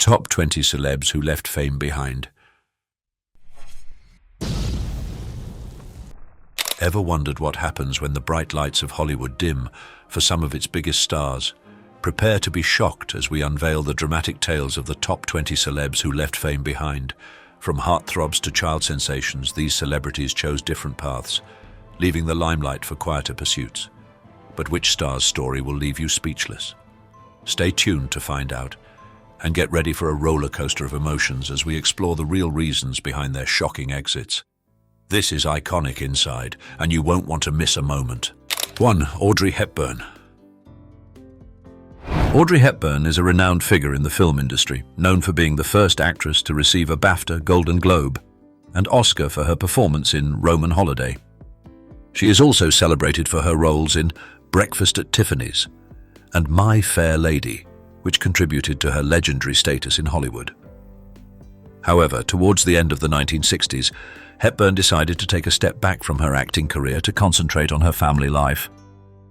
Top 20 celebs who left fame behind. Ever wondered what happens when the bright lights of Hollywood dim for some of its biggest stars? Prepare to be shocked as we unveil the dramatic tales of the top 20 celebs who left fame behind. From heartthrobs to child sensations, these celebrities chose different paths, leaving the limelight for quieter pursuits. But which star's story will leave you speechless? Stay tuned to find out, and get ready for a roller coaster of emotions as we explore the real reasons behind their shocking exits. This is Iconic Inside, and you won't want to miss a moment. 1. Audrey Hepburn. Audrey Hepburn is a renowned figure in the film industry, known for being the first actress to receive a BAFTA, Golden Globe, and Oscar for her performance in Roman Holiday. She is also celebrated for her roles in Breakfast at Tiffany's and My Fair Lady, which contributed to her legendary status in Hollywood. However, towards the end of the 1960s, Hepburn decided to take a step back from her acting career to concentrate on her family life.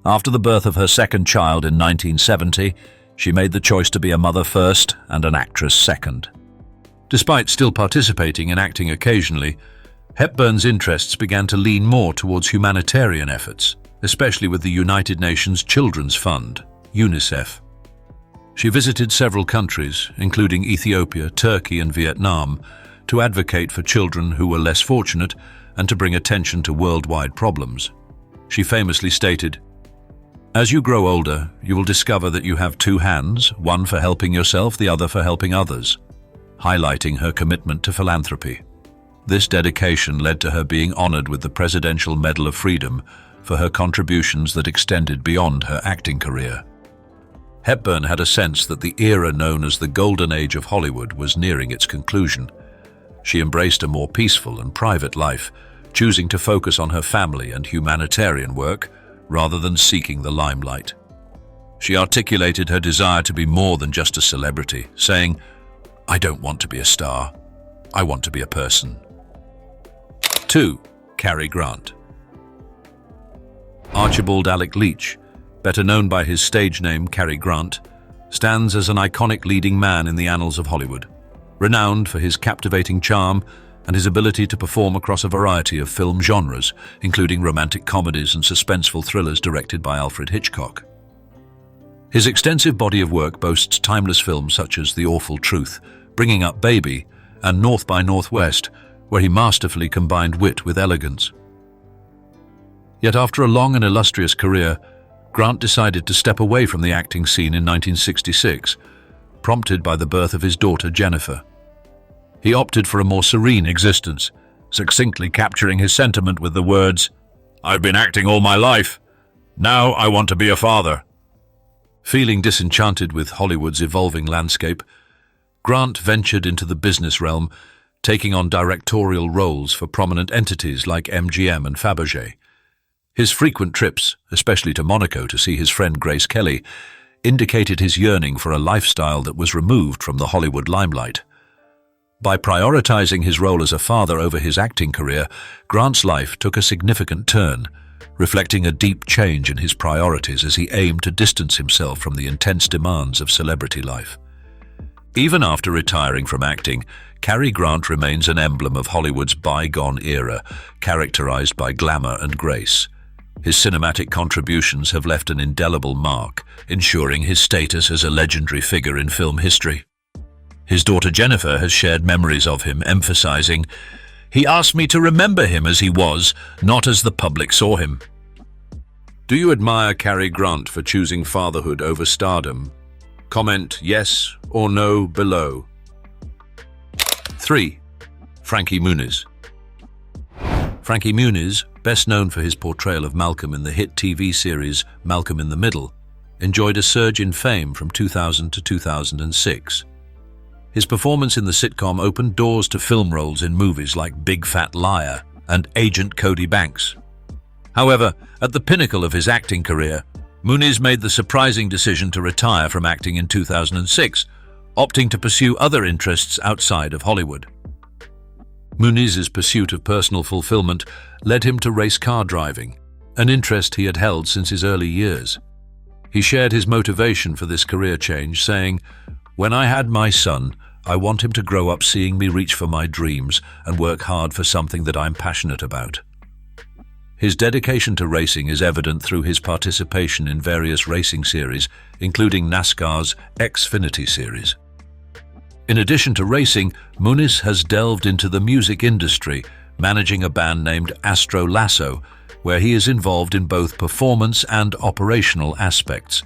After the birth of her second child in 1970, she made the choice to be a mother first and an actress second. Despite still participating in acting occasionally, Hepburn's interests began to lean more towards humanitarian efforts, especially with the United Nations Children's Fund, UNICEF. She visited several countries, including Ethiopia, Turkey, and Vietnam, to advocate for children who were less fortunate and to bring attention to worldwide problems. She famously stated, "As you grow older, you will discover that you have two hands, one for helping yourself, the other for helping others," highlighting her commitment to philanthropy. This dedication led to her being honored with the Presidential Medal of Freedom for her contributions that extended beyond her acting career. Hepburn had a sense that the era known as the Golden Age of Hollywood was nearing its conclusion. She embraced a more peaceful and private life, choosing to focus on her family and humanitarian work rather than seeking the limelight. She articulated her desire to be more than just a celebrity, saying, "I don't want to be a star. I want to be a person." 2. Cary Grant. Archibald Alec Leach, better known by his stage name Cary Grant, stands as an iconic leading man in the annals of Hollywood, renowned for his captivating charm and his ability to perform across a variety of film genres, including romantic comedies and suspenseful thrillers directed by Alfred Hitchcock. His extensive body of work boasts timeless films such as The Awful Truth, Bringing Up Baby, and North by Northwest, where he masterfully combined wit with elegance. Yet after a long and illustrious career, Grant decided to step away from the acting scene in 1966, prompted by the birth of his daughter Jennifer. He opted for a more serene existence, succinctly capturing his sentiment with the words, "I've been acting all my life. Now I want to be a father." Feeling disenchanted with Hollywood's evolving landscape, Grant ventured into the business realm, taking on directorial roles for prominent entities like MGM and Fabergé. His frequent trips, especially to Monaco to see his friend Grace Kelly, indicated his yearning for a lifestyle that was removed from the Hollywood limelight. By prioritizing his role as a father over his acting career, Grant's life took a significant turn, reflecting a deep change in his priorities as he aimed to distance himself from the intense demands of celebrity life. Even after retiring from acting, Cary Grant remains an emblem of Hollywood's bygone era, characterized by glamour and grace. His cinematic contributions have left an indelible mark, ensuring his status as a legendary figure in film history. His daughter Jennifer has shared memories of him, emphasizing, "He asked me to remember him as he was, not as the public saw him." Do you admire Cary Grant for choosing fatherhood over stardom? Comment yes or no below. 3. Frankie Muniz. Frankie Muniz, best known for his portrayal of Malcolm in the hit TV series Malcolm in the Middle, enjoyed a surge in fame from 2000 to 2006. His performance in the sitcom opened doors to film roles in movies like Big Fat Liar and Agent Cody Banks. However, at the pinnacle of his acting career, Muniz made the surprising decision to retire from acting in 2006, opting to pursue other interests outside of Hollywood. Muniz's pursuit of personal fulfillment led him to race car driving, an interest he had held since his early years. He shared his motivation for this career change, saying, When I had my son, I want him to grow up seeing me reach for my dreams and work hard for something that I'm passionate about. His dedication to racing is evident through his participation in various racing series, including NASCAR's Xfinity series. In addition to racing, Muniz has delved into the music industry, managing a band named Astro Lasso, where he is involved in both performance and operational aspects.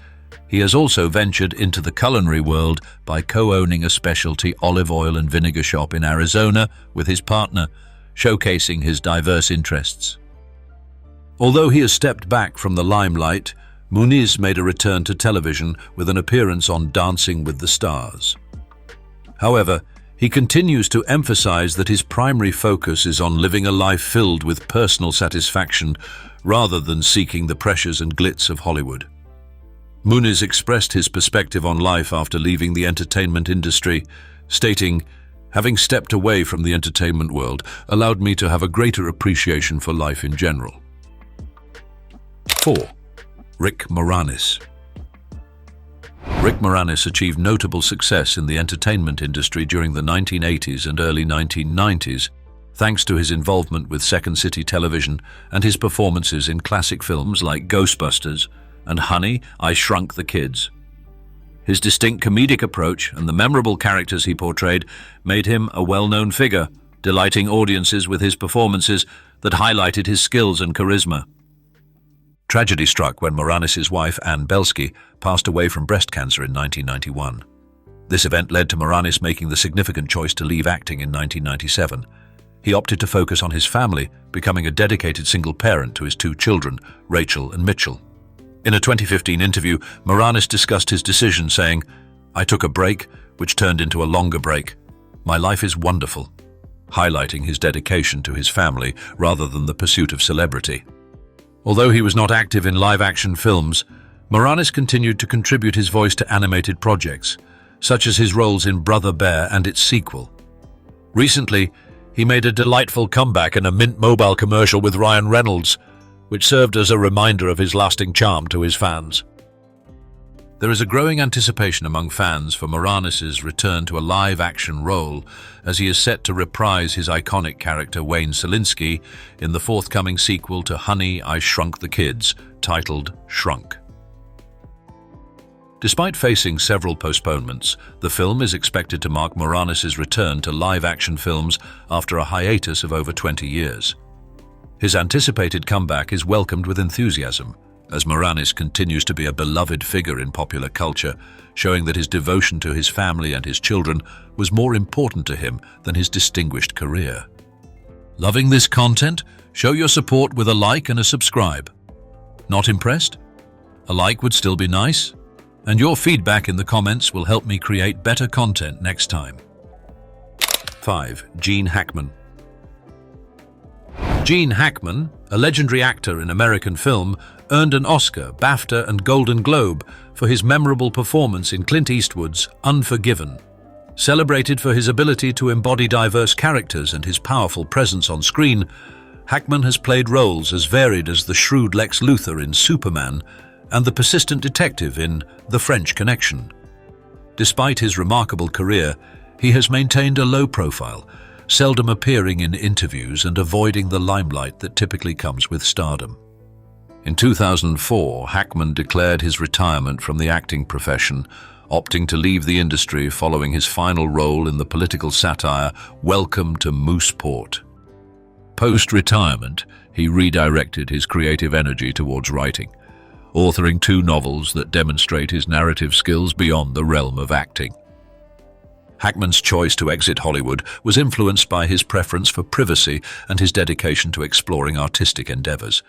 He has also ventured into the culinary world by co-owning a specialty olive oil and vinegar shop in Arizona with his partner, showcasing his diverse interests. Although he has stepped back from the limelight, Muniz made a return to television with an appearance on Dancing with the Stars. However, he continues to emphasize that his primary focus is on living a life filled with personal satisfaction rather than seeking the pressures and glitz of Hollywood. Muniz expressed his perspective on life after leaving the entertainment industry, stating, "Having stepped away from the entertainment world allowed me to have a greater appreciation for life in general." 4. Rick Moranis. Rick Moranis achieved notable success in the entertainment industry during the 1980s and early 1990s, thanks to his involvement with Second City Television and his performances in classic films like Ghostbusters and Honey, I Shrunk the Kids. His distinct comedic approach and the memorable characters he portrayed made him a well-known figure, delighting audiences with his performances that highlighted his skills and charisma. Tragedy struck when Moranis' wife, Ann Belsky, passed away from breast cancer in 1991. This event led to Moranis making the significant choice to leave acting in 1997. He opted to focus on his family, becoming a dedicated single parent to his 2 children, Rachel and Mitchell. In a 2015 interview, Moranis discussed his decision, saying, "I took a break, which turned into a longer break. My life is wonderful," highlighting his dedication to his family rather than the pursuit of celebrity. Although he was not active in live-action films, Moranis continued to contribute his voice to animated projects, such as his roles in Brother Bear and its sequel. Recently, he made a delightful comeback in a Mint Mobile commercial with Ryan Reynolds, which served as a reminder of his lasting charm to his fans. There is a growing anticipation among fans for Moranis' return to a live-action role, as he is set to reprise his iconic character Wayne Szalinski in the forthcoming sequel to Honey, I Shrunk the Kids, titled Shrunk. Despite facing several postponements, the film is expected to mark Moranis' return to live-action films after a hiatus of over 20 years. His anticipated comeback is welcomed with enthusiasm, as Moranis continues to be a beloved figure in popular culture, showing that his devotion to his family and his children was more important to him than his distinguished career. Loving this content? Show your support with a like and a subscribe. Not impressed? A like would still be nice, and your feedback in the comments will help me create better content next time. 5. Gene Hackman. Gene Hackman, a legendary actor in American film, earned an Oscar, BAFTA, and Golden Globe for his memorable performance in Clint Eastwood's Unforgiven. Celebrated for his ability to embody diverse characters and his powerful presence on screen, Hackman has played roles as varied as the shrewd Lex Luthor in Superman and the persistent detective in The French Connection. Despite his remarkable career, he has maintained a low profile, seldom appearing in interviews and avoiding the limelight that typically comes with stardom. In 2004, Hackman declared his retirement from the acting profession, opting to leave the industry following his final role in the political satire Welcome to Mooseport. Post-retirement, he redirected his creative energy towards writing, authoring 2 novels that demonstrate his narrative skills beyond the realm of acting. Hackman's choice to exit Hollywood was influenced by his preference for privacy and his dedication to exploring artistic endeavors.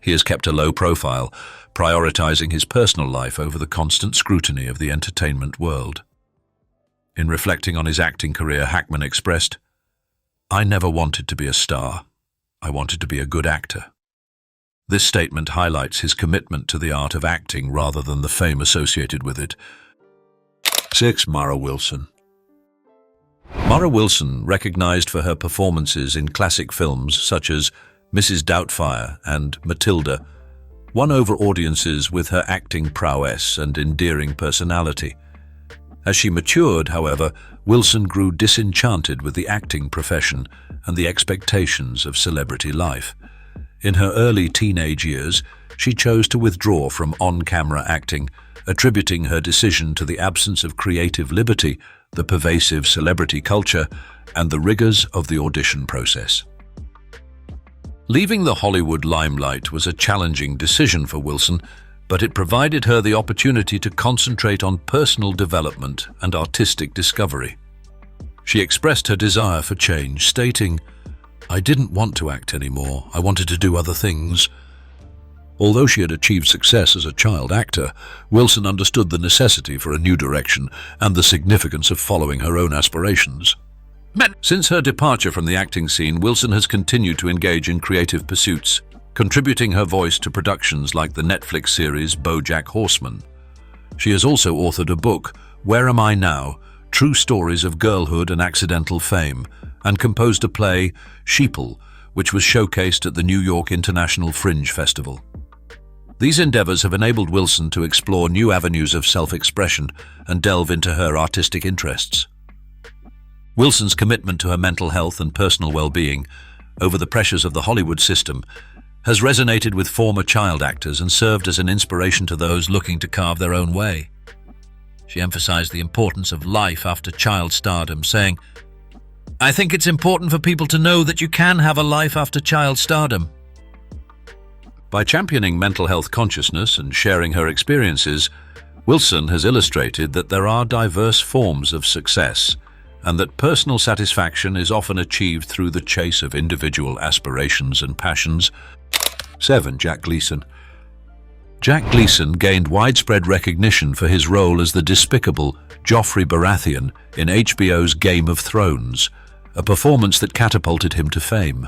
He has kept a low profile, prioritizing his personal life over the constant scrutiny of the entertainment world. In reflecting on his acting career, Hackman expressed, "I never wanted to be a star. I wanted to be a good actor." This statement highlights his commitment to the art of acting rather than the fame associated with it. 6. Mara Wilson. Mara Wilson, recognized for her performances in classic films such as Mrs. Doubtfire and Matilda, won over audiences with her acting prowess and endearing personality. As she matured, however, Wilson grew disenchanted with the acting profession and the expectations of celebrity life. In her early teenage years, she chose to withdraw from on-camera acting, attributing her decision to the absence of creative liberty, the pervasive celebrity culture, and the rigors of the audition process. Leaving the Hollywood limelight was a challenging decision for Wilson, but it provided her the opportunity to concentrate on personal development and artistic discovery. She expressed her desire for change, stating, "I didn't want to act anymore. I wanted to do other things." Although she had achieved success as a child actor, Wilson understood the necessity for a new direction and the significance of following her own aspirations. Since her departure from the acting scene, Wilson has continued to engage in creative pursuits, contributing her voice to productions like the Netflix series BoJack Horseman. She has also authored a book, Where Am I Now? True Stories of Girlhood and Accidental Fame, and composed a play, Sheeple, which was showcased at the New York International Fringe Festival. These endeavors have enabled Wilson to explore new avenues of self-expression and delve into her artistic interests. Wilson's commitment to her mental health and personal well-being over the pressures of the Hollywood system has resonated with former child actors and served as an inspiration to those looking to carve their own way. She emphasized the importance of life after child stardom, saying, "I think it's important for people to know that you can have a life after child stardom." By championing mental health consciousness and sharing her experiences, Wilson has illustrated that there are diverse forms of success and that personal satisfaction is often achieved through the chase of individual aspirations and passions. 7. Jack Gleeson. Jack Gleeson gained widespread recognition for his role as the despicable Joffrey Baratheon in HBO's Game of Thrones, a performance that catapulted him to fame.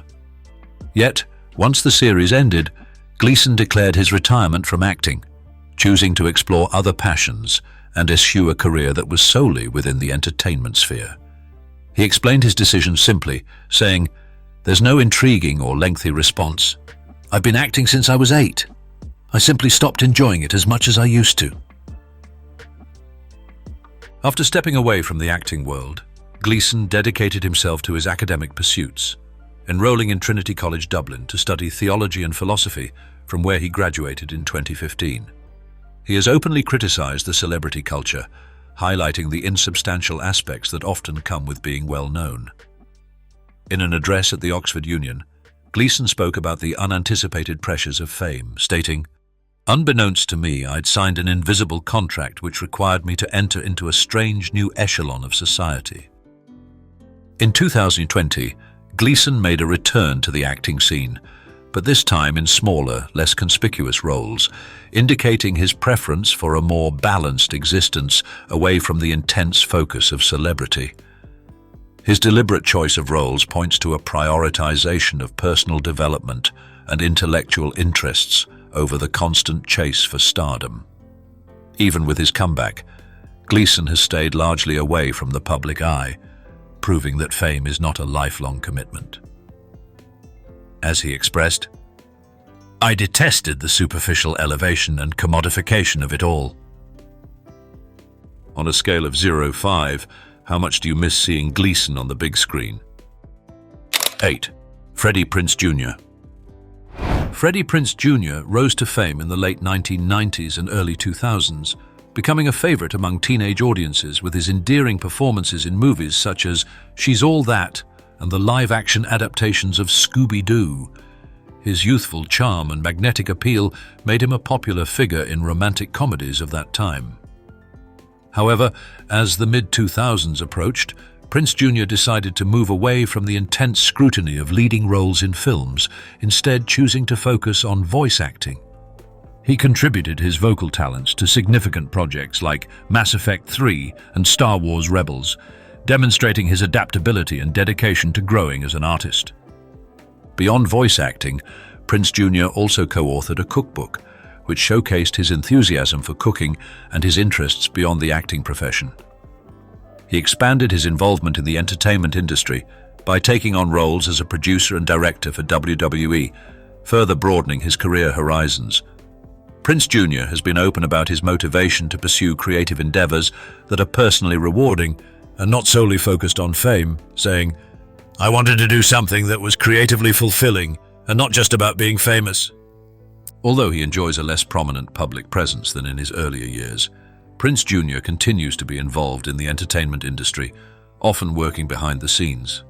Yet, once the series ended, Gleeson declared his retirement from acting, choosing to explore other passions and eschew a career that was solely within the entertainment sphere. He explained his decision simply, saying, "There's no intriguing or lengthy response. I've been acting since I was 8. I simply stopped enjoying it as much as I used to." After stepping away from the acting world, Gleeson dedicated himself to his academic pursuits, enrolling in Trinity College Dublin to study theology and philosophy, from where he graduated in 2015. He has openly criticized the celebrity culture, highlighting the insubstantial aspects that often come with being well known. In an address at the Oxford Union, Gleeson spoke about the unanticipated pressures of fame, stating, "Unbeknownst to me, I'd signed an invisible contract which required me to enter into a strange new echelon of society." In 2020, Gleeson made a return to the acting scene, but this time in smaller, less conspicuous roles, indicating his preference for a more balanced existence away from the intense focus of celebrity. His deliberate choice of roles points to a prioritization of personal development and intellectual interests over the constant chase for stardom. Even with his comeback, Gleeson has stayed largely away from the public eye, proving that fame is not a lifelong commitment. As he expressed, "I detested the superficial elevation and commodification of it all." On a scale of 0-5, how much do you miss seeing Gleeson on the big screen? 8. Freddie Prinze Jr. Freddie Prinze Jr. rose to fame in the late 1990s and early 2000s, becoming a favorite among teenage audiences with his endearing performances in movies such as She's All That and the live-action adaptations of Scooby-Doo. His youthful charm and magnetic appeal made him a popular figure in romantic comedies of that time. However, as the mid-2000s approached, Prinze Jr. decided to move away from the intense scrutiny of leading roles in films, instead choosing to focus on voice acting. He contributed his vocal talents to significant projects like Mass Effect 3 and Star Wars Rebels, demonstrating his adaptability and dedication to growing as an artist. Beyond voice acting, Prinze Jr. also co-authored a cookbook, which showcased his enthusiasm for cooking and his interests beyond the acting profession. He expanded his involvement in the entertainment industry by taking on roles as a producer and director for WWE, further broadening his career horizons. Prinze Jr. has been open about his motivation to pursue creative endeavors that are personally rewarding and not solely focused on fame, saying, "I wanted to do something that was creatively fulfilling and not just about being famous." Although he enjoys a less prominent public presence than in his earlier years, Prinze Jr. continues to be involved in the entertainment industry, often working behind the scenes.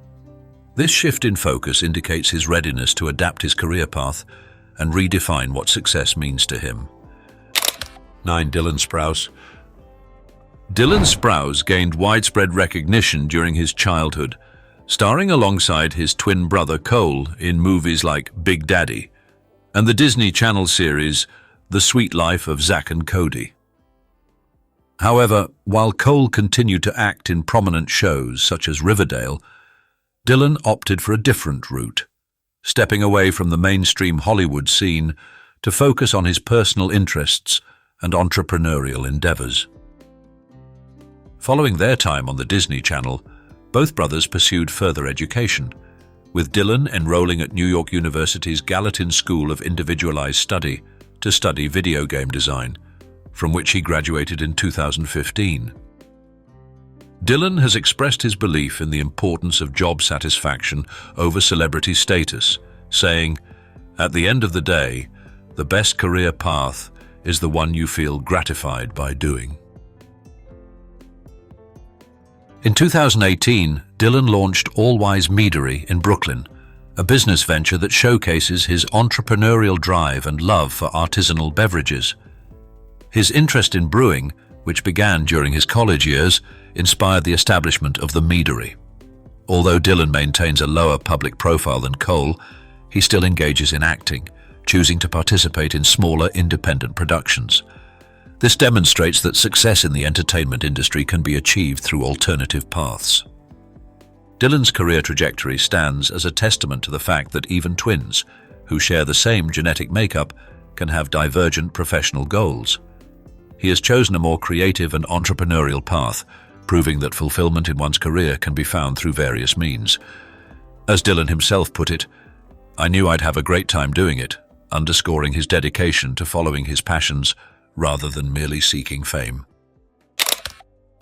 This shift in focus indicates his readiness to adapt his career path and redefine what success means to him. 9. Dylan Sprouse. Dylan Sprouse gained widespread recognition during his childhood, starring alongside his twin brother Cole in movies like Big Daddy and the Disney Channel series The Sweet Life of Zack and Cody. However, while Cole continued to act in prominent shows such as Riverdale, Dylan opted for a different route, stepping away from the mainstream Hollywood scene to focus on his personal interests and entrepreneurial endeavors. Following their time on the Disney Channel, both brothers pursued further education, with Dylan enrolling at New York University's Gallatin School of Individualized Study to study video game design, from which he graduated in 2015. Dylan has expressed his belief in the importance of job satisfaction over celebrity status, saying, "At the end of the day, the best career path is the one you feel gratified by doing." In 2018, Dylan launched All Wise Meadery in Brooklyn, a business venture that showcases his entrepreneurial drive and love for artisanal beverages. His interest in brewing, which began during his college years, inspired the establishment of the Meadery. Although Dylan maintains a lower public profile than Cole, he still engages in acting, choosing to participate in smaller independent productions. This demonstrates that success in the entertainment industry can be achieved through alternative paths. Dylan's career trajectory stands as a testament to the fact that even twins, who share the same genetic makeup, can have divergent professional goals. He has chosen a more creative and entrepreneurial path, proving that fulfillment in one's career can be found through various means. As Dylan himself put it, "I knew I'd have a great time doing it," underscoring his dedication to following his passions rather than merely seeking fame.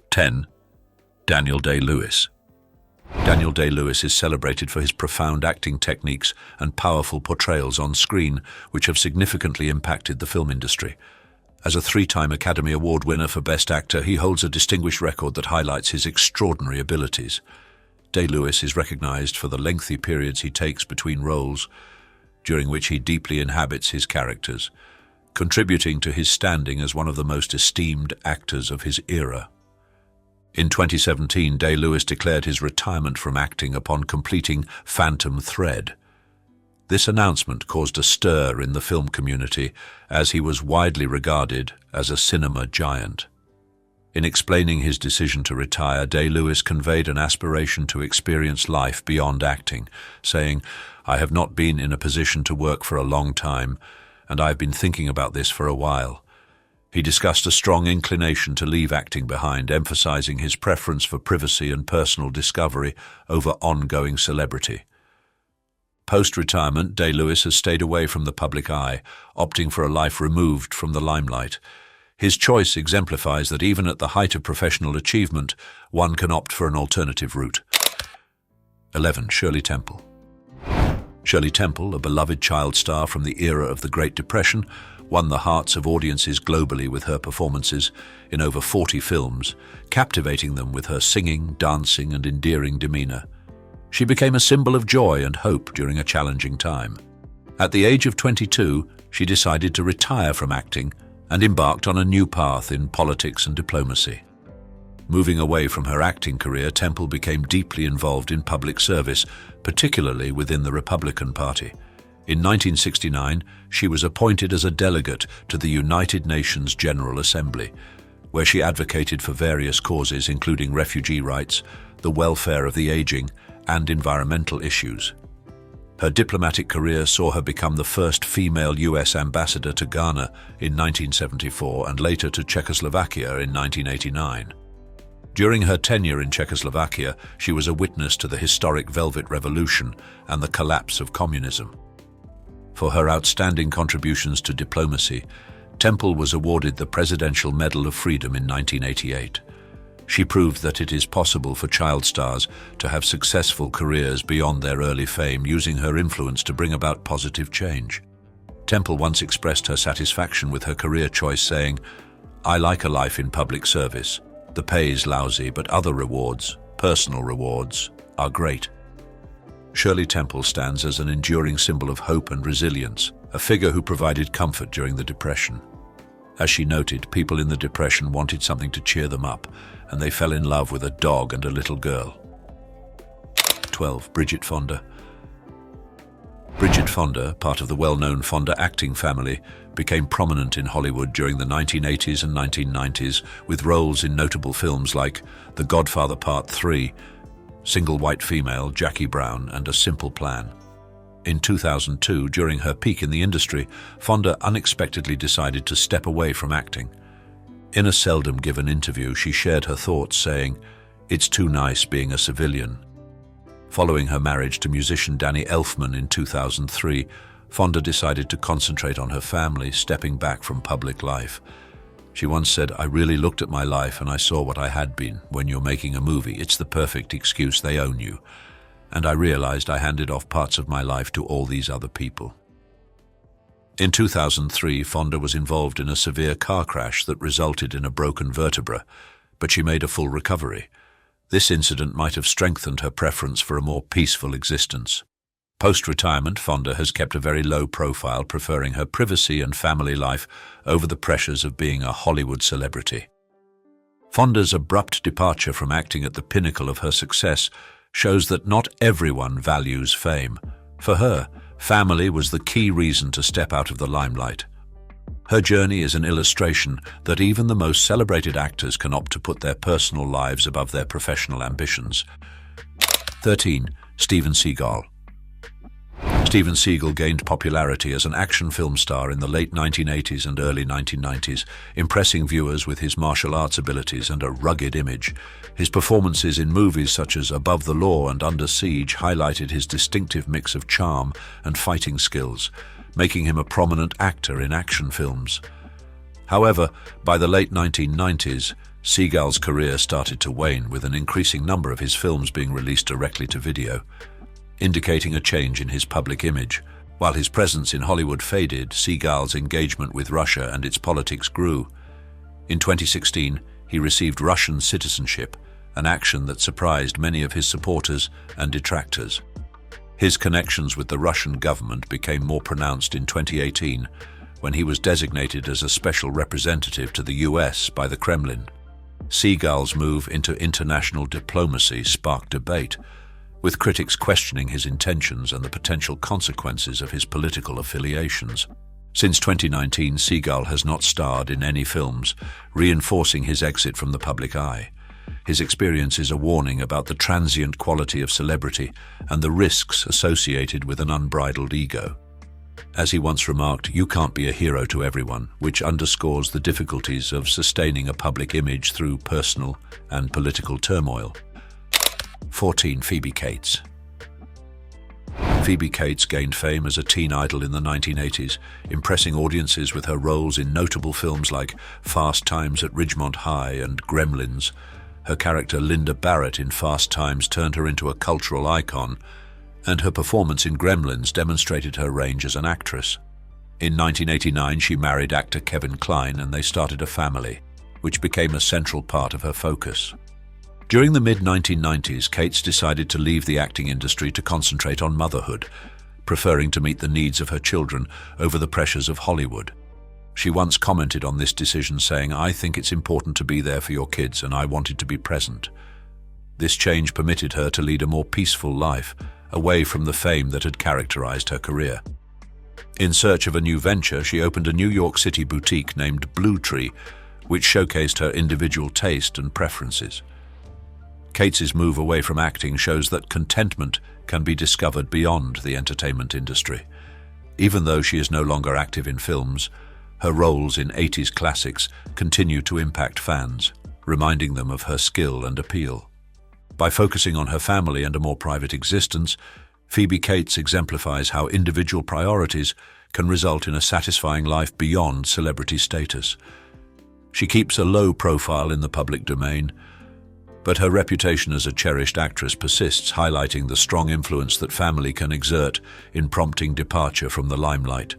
10. Daniel Day-Lewis. Daniel Day-Lewis is celebrated for his profound acting techniques and powerful portrayals on screen, which have significantly impacted the film industry. As a three-time Academy Award winner for Best Actor, he holds a distinguished record that highlights his extraordinary abilities. Day-Lewis is recognized for the lengthy periods he takes between roles, during which he deeply inhabits his characters, contributing to his standing as one of the most esteemed actors of his era. In 2017, Day-Lewis declared his retirement from acting upon completing Phantom Thread. This announcement caused a stir in the film community, as he was widely regarded as a cinema giant. In explaining his decision to retire, Day-Lewis conveyed an aspiration to experience life beyond acting, saying, "I have not been in a position to work for a long time, and I've been thinking about this for a while." He discussed a strong inclination to leave acting behind, emphasizing his preference for privacy and personal discovery over ongoing celebrity. Post-retirement, Day-Lewis has stayed away from the public eye, opting for a life removed from the limelight. His choice exemplifies that even at the height of professional achievement, one can opt for an alternative route. 11. Shirley Temple. Shirley Temple, a beloved child star from the era of the Great Depression, won the hearts of audiences globally with her performances in over 40 films, captivating them with her singing, dancing, and endearing demeanor. She became a symbol of joy and hope during a challenging time. At the age of 22, she decided to retire from acting and embarked on a new path in politics and diplomacy. Moving away from her acting career, Temple became deeply involved in public service, particularly within the Republican Party. In 1969, she was appointed as a delegate to the United Nations General Assembly, where she advocated for various causes including refugee rights, the welfare of the aging, and environmental issues. Her diplomatic career saw her become the first female U.S. ambassador to Ghana in 1974 and later to Czechoslovakia in 1989. During her tenure in Czechoslovakia, she was a witness to the historic Velvet Revolution and the collapse of communism. For her outstanding contributions to diplomacy, Temple was awarded the Presidential Medal of Freedom in 1988. She proved that it is possible for child stars to have successful careers beyond their early fame, using her influence to bring about positive change. Temple once expressed her satisfaction with her career choice, saying, "I like a life in public service. The pay is lousy, but other rewards, personal rewards, are great." Shirley Temple stands as an enduring symbol of hope and resilience, a figure who provided comfort during the Depression. As she noted, people in the Depression wanted something to cheer them up, and they fell in love with a dog and a little girl. 12. Bridget Fonda. Bridget Fonda, part of the well-known Fonda acting family, became prominent in Hollywood during the 1980s and 1990s with roles in notable films like The Godfather Part 3, Single White Female, Jackie Brown, and A Simple Plan. In 2002, during her peak in the industry, Fonda unexpectedly decided to step away from acting. In a seldom given interview, she shared her thoughts, saying, "It's too nice being a civilian." Following her marriage to musician Danny Elfman in 2003, Fonda decided to concentrate on her family, stepping back from public life. She once said, "I really looked at my life and I saw what I had been. When you're making a movie, it's the perfect excuse, they own you. And I realized I handed off parts of my life to all these other people." In 2003, Fonda was involved in a severe car crash that resulted in a broken vertebra, but she made a full recovery. This incident might have strengthened her preference for a more peaceful existence. Post-retirement, Fonda has kept a very low profile, preferring her privacy and family life over the pressures of being a Hollywood celebrity. Fonda's abrupt departure from acting at the pinnacle of her success shows that not everyone values fame. For her, family was the key reason to step out of the limelight. Her journey is an illustration that even the most celebrated actors can opt to put their personal lives above their professional ambitions. 13. Steven Seagal. Steven Seagal gained popularity as an action film star in the late 1980s and early 1990s, impressing viewers with his martial arts abilities and a rugged image. His performances in movies such as Above the Law and Under Siege highlighted his distinctive mix of charm and fighting skills, making him a prominent actor in action films. However, by the late 1990s, Seagal's career started to wane, with an increasing number of his films being released directly to video, indicating a change in his public image. While his presence in Hollywood faded, Seagal's engagement with Russia and its politics grew. In 2016, he received Russian citizenship, an action that surprised many of his supporters and detractors. His connections with the Russian government became more pronounced in 2018, when he was designated as a special representative to the US by the Kremlin. Seagal's move into international diplomacy sparked debate, with critics questioning his intentions and the potential consequences of his political affiliations. Since 2019, Seagal has not starred in any films, reinforcing his exit from the public eye. His experience is a warning about the transient quality of celebrity and the risks associated with an unbridled ego. As he once remarked, "You can't be a hero to everyone," which underscores the difficulties of sustaining a public image through personal and political turmoil. 14. Phoebe Cates. Phoebe Cates gained fame as a teen idol in the 1980s, impressing audiences with her roles in notable films like Fast Times at Ridgemont High and Gremlins. Her character Linda Barrett in Fast Times turned her into a cultural icon, and her performance in Gremlins demonstrated her range as an actress. In 1989, she married actor Kevin Kline, and they started a family, which became a central part of her focus. During the mid-1990s, Cates decided to leave the acting industry to concentrate on motherhood, preferring to meet the needs of her children over the pressures of Hollywood. She once commented on this decision, saying, "I think it's important to be there for your kids, and I wanted to be present." This change permitted her to lead a more peaceful life, away from the fame that had characterized her career. In search of a new venture, she opened a New York City boutique named Blue Tree, which showcased her individual taste and preferences. Cates' move away from acting shows that contentment can be discovered beyond the entertainment industry. Even though she is no longer active in films, her roles in 80s classics continue to impact fans, reminding them of her skill and appeal. By focusing on her family and a more private existence, Phoebe Cates exemplifies how individual priorities can result in a satisfying life beyond celebrity status. She keeps a low profile in the public domain, but her reputation as a cherished actress persists, highlighting the strong influence that family can exert in prompting departure from the limelight.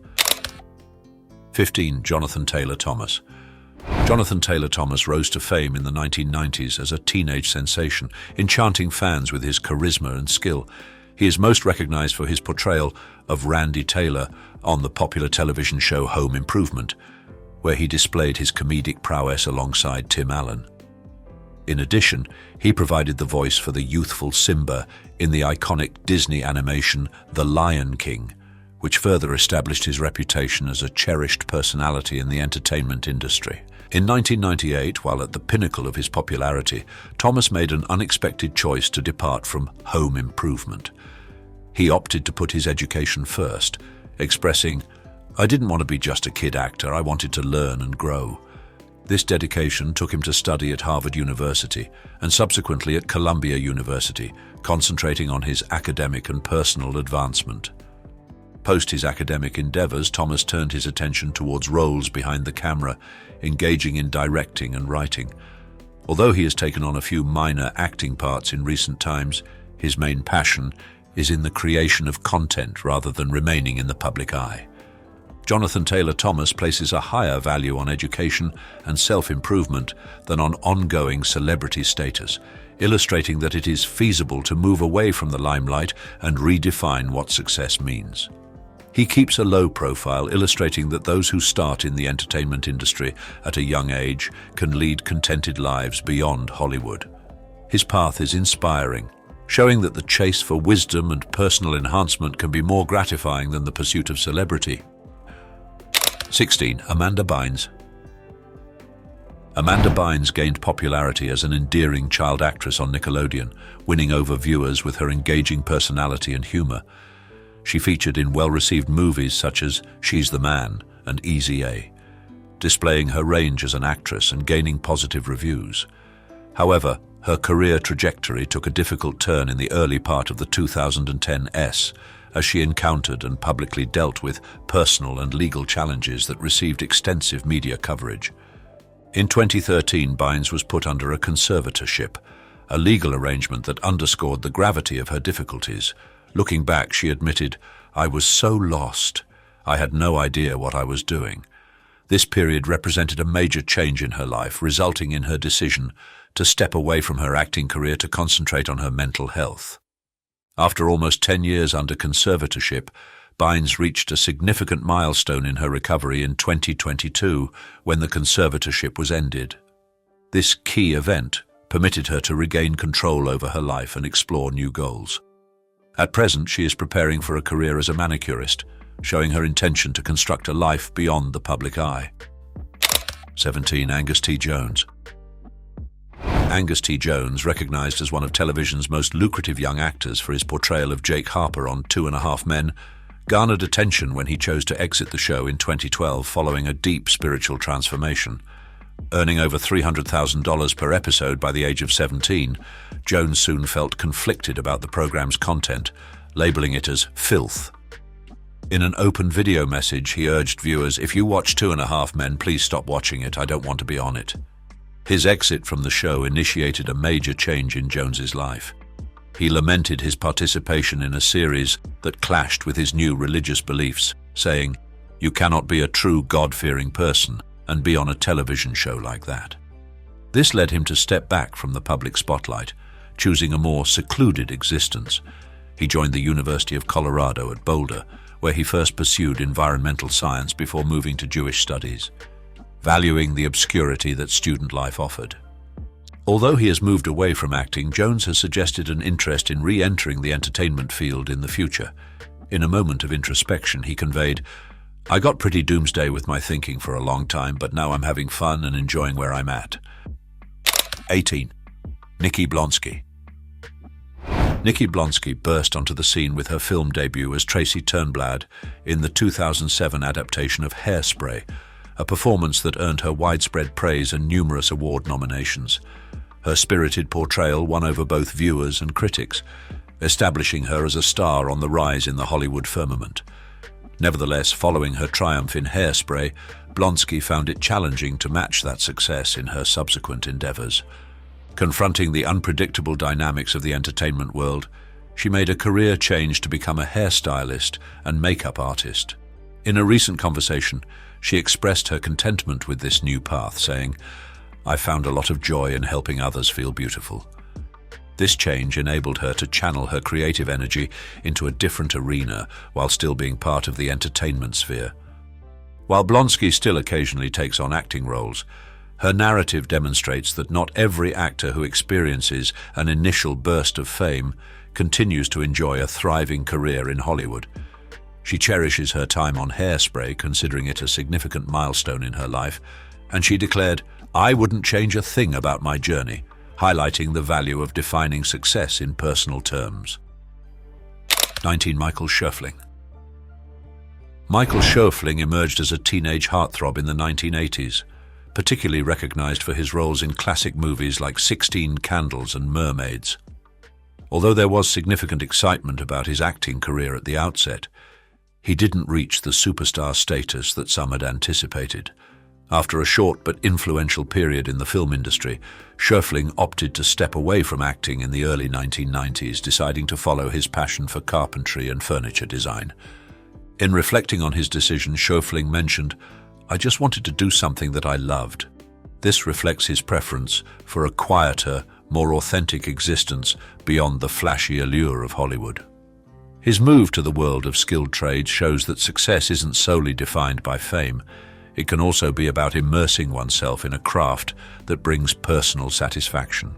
15. Jonathan Taylor Thomas. Jonathan Taylor Thomas rose to fame in the 1990s as a teenage sensation, enchanting fans with his charisma and skill. He is most recognized for his portrayal of Randy Taylor on the popular television show Home Improvement, where he displayed his comedic prowess alongside Tim Allen. In addition, he provided the voice for the youthful Simba in the iconic Disney animation The Lion King, which further established his reputation as a cherished personality in the entertainment industry. In 1998, while at the pinnacle of his popularity, Thomas made an unexpected choice to depart from Home Improvement. He opted to put his education first, expressing, "I didn't want to be just a kid actor, I wanted to learn and grow." This dedication took him to study at Harvard University and subsequently at Columbia University, concentrating on his academic and personal advancement. Post his academic endeavors, Thomas turned his attention towards roles behind the camera, engaging in directing and writing. Although he has taken on a few minor acting parts in recent times, his main passion is in the creation of content rather than remaining in the public eye. Jonathan Taylor Thomas places a higher value on education and self-improvement than on ongoing celebrity status, illustrating that it is feasible to move away from the limelight and redefine what success means. He keeps a low profile, illustrating that those who start in the entertainment industry at a young age can lead contented lives beyond Hollywood. His path is inspiring, showing that the chase for wisdom and personal enhancement can be more gratifying than the pursuit of celebrity. 16. Amanda Bynes. Amanda Bynes gained popularity as an endearing child actress on Nickelodeon, winning over viewers with her engaging personality and humor. She featured in well-received movies such as She's the Man and Easy A, displaying her range as an actress and gaining positive reviews. However, her career trajectory took a difficult turn in the early part of the 2010s, as she encountered and publicly dealt with personal and legal challenges that received extensive media coverage. In 2013, Bynes was put under a conservatorship, a legal arrangement that underscored the gravity of her difficulties. Looking back, she admitted, "I was so lost. I had no idea what I was doing." This period represented a major change in her life, resulting in her decision to step away from her acting career to concentrate on her mental health. After almost 10 years under conservatorship, Bynes reached a significant milestone in her recovery in 2022 when the conservatorship was ended. This key event permitted her to regain control over her life and explore new goals. At present, she is preparing for a career as a manicurist, showing her intention to construct a life beyond the public eye. 17. Angus T. Jones. Angus T. Jones, recognized as one of television's most lucrative young actors for his portrayal of Jake Harper on 2.5 Men, garnered attention when he chose to exit the show in 2012 following a deep spiritual transformation. Earning over $300,000 per episode by the age of 17, Jones soon felt conflicted about the program's content, labeling it as filth. In an open video message, he urged viewers, "If you watch 2.5 Men, please stop watching it. I don't want to be on it." His exit from the show initiated a major change in Jones's life. He lamented his participation in a series that clashed with his new religious beliefs, saying, "You cannot be a true God-fearing person and be on a television show like that." This led him to step back from the public spotlight, choosing a more secluded existence. He joined the University of Colorado at Boulder, where he first pursued environmental science before moving to Jewish studies, valuing the obscurity that student life offered. Although he has moved away from acting, Jones has suggested an interest in re-entering the entertainment field in the future. In a moment of introspection, he conveyed, "I got pretty doomsday with my thinking for a long time, but now I'm having fun and enjoying where I'm at." 18. Nikki Blonsky. Nikki Blonsky burst onto the scene with her film debut as Tracy Turnblad in the 2007 adaptation of Hairspray, a performance that earned her widespread praise and numerous award nominations. Her spirited portrayal won over both viewers and critics, establishing her as a star on the rise in the Hollywood firmament. Nevertheless, following her triumph in Hairspray, Blonsky found it challenging to match that success in her subsequent endeavors. Confronting the unpredictable dynamics of the entertainment world, she made a career change to become a hairstylist and makeup artist. In a recent conversation, she expressed her contentment with this new path, saying, "I found a lot of joy in helping others feel beautiful." This change enabled her to channel her creative energy into a different arena while still being part of the entertainment sphere. While Blonsky still occasionally takes on acting roles, her narrative demonstrates that not every actor who experiences an initial burst of fame continues to enjoy a thriving career in Hollywood. She cherishes her time on Hairspray, considering it a significant milestone in her life, and she declared, "I wouldn't change a thing about my journey," highlighting the value of defining success in personal terms. 19. Michael Schoeffling. Michael Schoeffling emerged as a teenage heartthrob in the 1980s, particularly recognized for his roles in classic movies like 16 Candles and Mermaids. Although there was significant excitement about his acting career at the outset, he didn't reach the superstar status that some had anticipated. After a short but influential period in the film industry, Schoeffling opted to step away from acting in the early 1990s, deciding to follow his passion for carpentry and furniture design. In reflecting on his decision, Schoeffling mentioned, "I just wanted to do something that I loved." This reflects his preference for a quieter, more authentic existence beyond the flashy allure of Hollywood. His move to the world of skilled trades shows that success isn't solely defined by fame. It can also be about immersing oneself in a craft that brings personal satisfaction.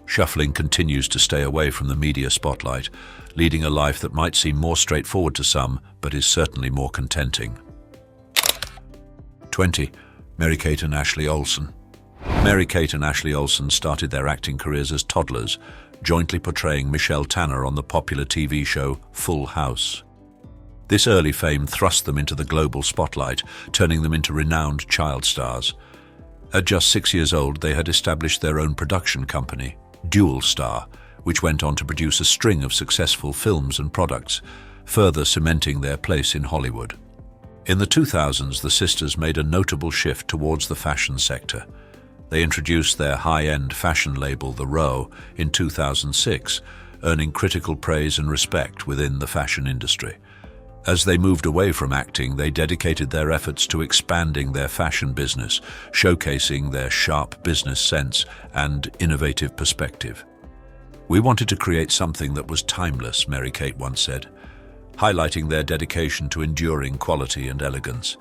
Schoeffling continues to stay away from the media spotlight, leading a life that might seem more straightforward to some, but is certainly more contenting. 20. Mary-Kate and Ashley Olsen. Mary-Kate and Ashley Olsen started their acting careers as toddlers, jointly portraying Michelle Tanner on the popular TV show Full House. This early fame thrust them into the global spotlight, turning them into renowned child stars. At just 6 years old, they had established their own production company, Dual Star, which went on to produce a string of successful films and products, further cementing their place in Hollywood. In the 2000s, the sisters made a notable shift towards the fashion sector. They introduced their high-end fashion label, The Row, in 2006, earning critical praise and respect within the fashion industry. As they moved away from acting, they dedicated their efforts to expanding their fashion business, showcasing their sharp business sense and innovative perspective. "We wanted to create something that was timeless," Mary-Kate once said, highlighting their dedication to enduring quality and elegance.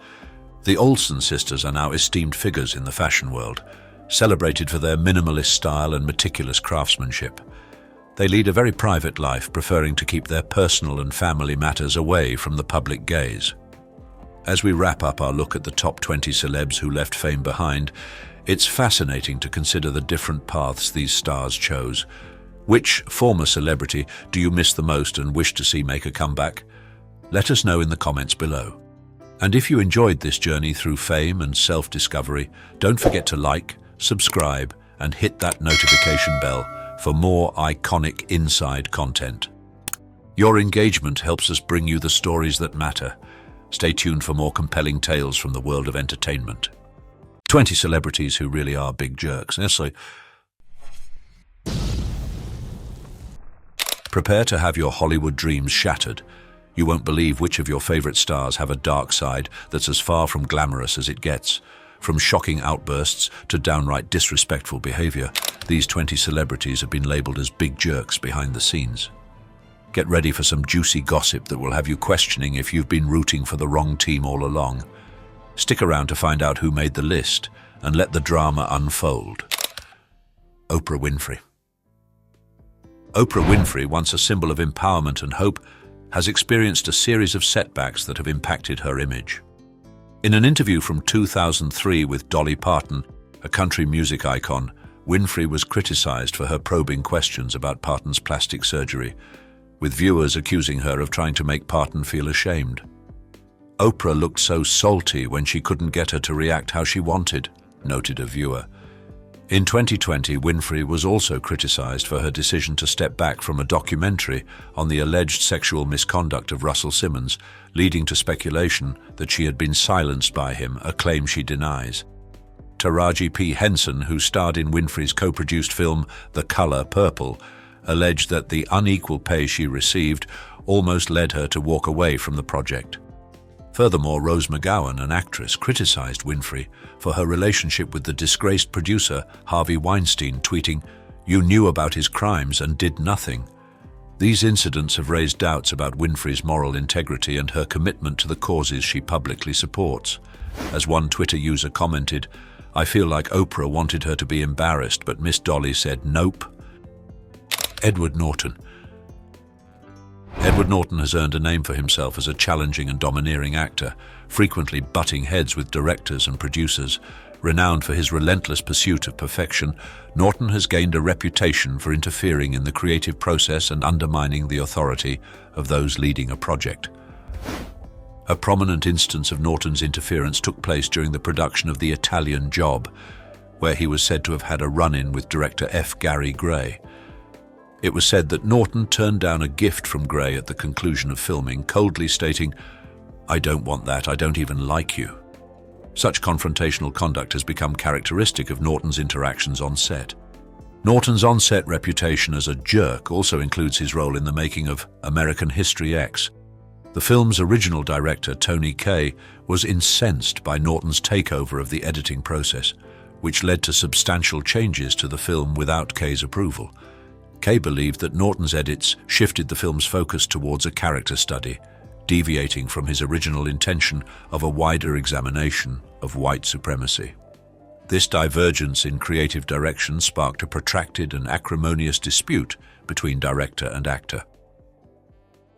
The Olsen sisters are now esteemed figures in the fashion world, celebrated for their minimalist style and meticulous craftsmanship. They lead a very private life, preferring to keep their personal and family matters away from the public gaze. As we wrap up our look at the top 20 celebs who left fame behind, it's fascinating to consider the different paths these stars chose. Which former celebrity do you miss the most and wish to see make a comeback? Let us know in the comments below. And if you enjoyed this journey through fame and self-discovery, don't forget to like, subscribe, and hit that notification bell for more iconic inside content. Your engagement helps us bring you the stories that matter. Stay tuned for more compelling tales from the world of entertainment. 20 celebrities who really are big jerks. So, prepare to have your Hollywood dreams shattered. You won't believe which of your favorite stars have a dark side that's as far from glamorous as it gets. From shocking outbursts to downright disrespectful behavior, these 20 celebrities have been labeled as big jerks behind the scenes. Get ready for some juicy gossip that will have you questioning if you've been rooting for the wrong team all along. Stick around to find out who made the list and let the drama unfold. Oprah Winfrey. Oprah Winfrey, once a symbol of empowerment and hope, has experienced a series of setbacks that have impacted her image. In an interview from 2003 with Dolly Parton, a country music icon, Winfrey was criticized for her probing questions about Parton's plastic surgery, with viewers accusing her of trying to make Parton feel ashamed. "Oprah looked so salty when she couldn't get her to react how she wanted," noted a viewer. In 2020, Winfrey was also criticized for her decision to step back from a documentary on the alleged sexual misconduct of Russell Simmons, leading to speculation that she had been silenced by him, a claim she denies. Taraji P. Henson, who starred in Winfrey's co-produced film The Color Purple, alleged that the unequal pay she received almost led her to walk away from the project. Furthermore, Rose McGowan, an actress, criticized Winfrey for her relationship with the disgraced producer Harvey Weinstein, tweeting, "You knew about his crimes and did nothing." These incidents have raised doubts about Winfrey's moral integrity and her commitment to the causes she publicly supports. As one Twitter user commented, "I feel like Oprah wanted her to be embarrassed, but Miss Dolly said nope." Edward Norton. Edward Norton has earned a name for himself as a challenging and domineering actor, frequently butting heads with directors and producers. Renowned for his relentless pursuit of perfection, Norton has gained a reputation for interfering in the creative process and undermining the authority of those leading a project. A prominent instance of Norton's interference took place during the production of The Italian Job, where he was said to have had a run-in with director F. Gary Gray. It was said that Norton turned down a gift from Gray at the conclusion of filming, coldly stating, "I don't want that, I don't even like you." Such confrontational conduct has become characteristic of Norton's interactions on set. Norton's on-set reputation as a jerk also includes his role in the making of American History X. The film's original director, Tony Kaye, was incensed by Norton's takeover of the editing process, which led to substantial changes to the film without Kaye's approval. Kaye believed that Norton's edits shifted the film's focus towards a character study, deviating from his original intention of a wider examination of white supremacy. This divergence in creative direction sparked a protracted and acrimonious dispute between director and actor.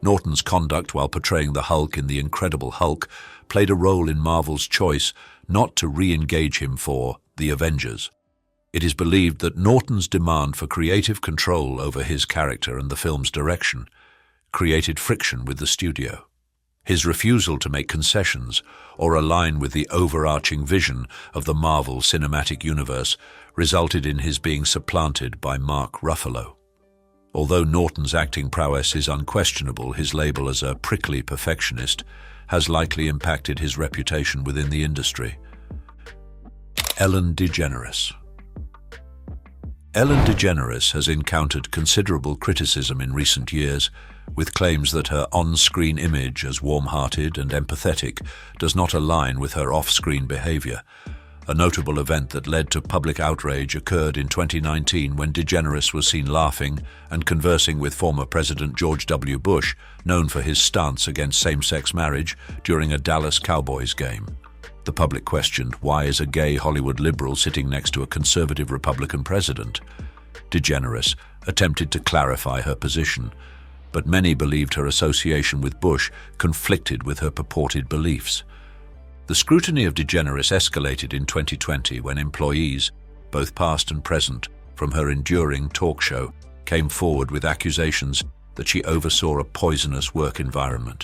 Norton's conduct while portraying the Hulk in The Incredible Hulk played a role in Marvel's choice not to re-engage him for The Avengers. It is believed that Norton's demand for creative control over his character and the film's direction created friction with the studio. His refusal to make concessions or align with the overarching vision of the Marvel Cinematic Universe resulted in his being supplanted by Mark Ruffalo. Although Norton's acting prowess is unquestionable, his label as a prickly perfectionist has likely impacted his reputation within the industry. Ellen DeGeneres. Ellen DeGeneres has encountered considerable criticism in recent years, with claims that her on-screen image as warm-hearted and empathetic does not align with her off-screen behavior. A notable event that led to public outrage occurred in 2019 when DeGeneres was seen laughing and conversing with former President George W. Bush, known for his stance against same-sex marriage, during a Dallas Cowboys game. The public questioned, why is a gay Hollywood liberal sitting next to a conservative Republican president? DeGeneres attempted to clarify her position, but many believed her association with Bush conflicted with her purported beliefs. The scrutiny of DeGeneres escalated in 2020 when employees, both past and present, from her enduring talk show, came forward with accusations that she oversaw a poisonous work environment.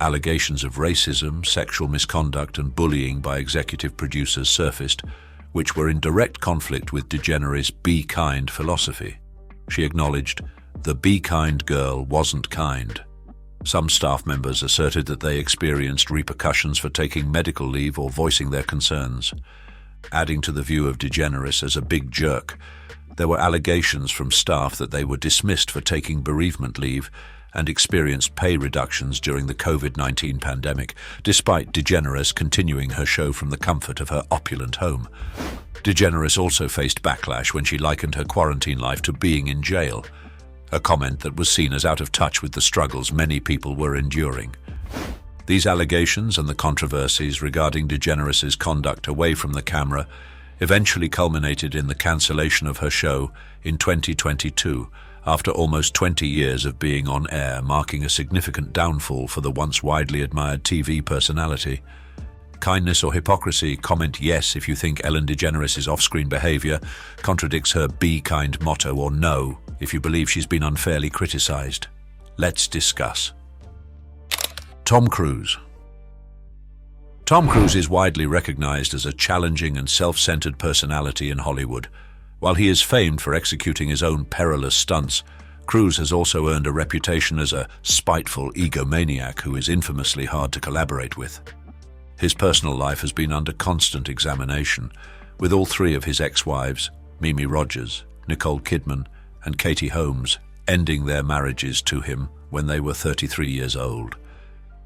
Allegations of racism, sexual misconduct, and bullying by executive producers surfaced, which were in direct conflict with DeGeneres' Be Kind philosophy. She acknowledged, "The Be Kind girl wasn't kind." Some staff members asserted that they experienced repercussions for taking medical leave or voicing their concerns. Adding to the view of DeGeneres as a big jerk, there were allegations from staff that they were dismissed for taking bereavement leave and experienced pay reductions during the COVID-19 pandemic, despite DeGeneres continuing her show from the comfort of her opulent home. DeGeneres also faced backlash when she likened her quarantine life to being in jail, a comment that was seen as out of touch with the struggles many people were enduring. These allegations and the controversies regarding DeGeneres' conduct away from the camera eventually culminated in the cancellation of her show in 2022, after almost 20 years of being on air, marking a significant downfall for the once widely admired TV personality. Kindness or hypocrisy? Comment yes if you think Ellen DeGeneres' off-screen behavior contradicts her Be Kind motto, or no if you believe she's been unfairly criticized. Let's discuss. Tom Cruise. Tom Cruise is widely recognized as a challenging and self-centered personality in Hollywood. While he is famed for executing his own perilous stunts, Cruise has also earned a reputation as a spiteful egomaniac who is infamously hard to collaborate with. His personal life has been under constant examination, with all three of his ex-wives, Mimi Rogers, Nicole Kidman, and Katie Holmes, ending their marriages to him when they were 33 years old.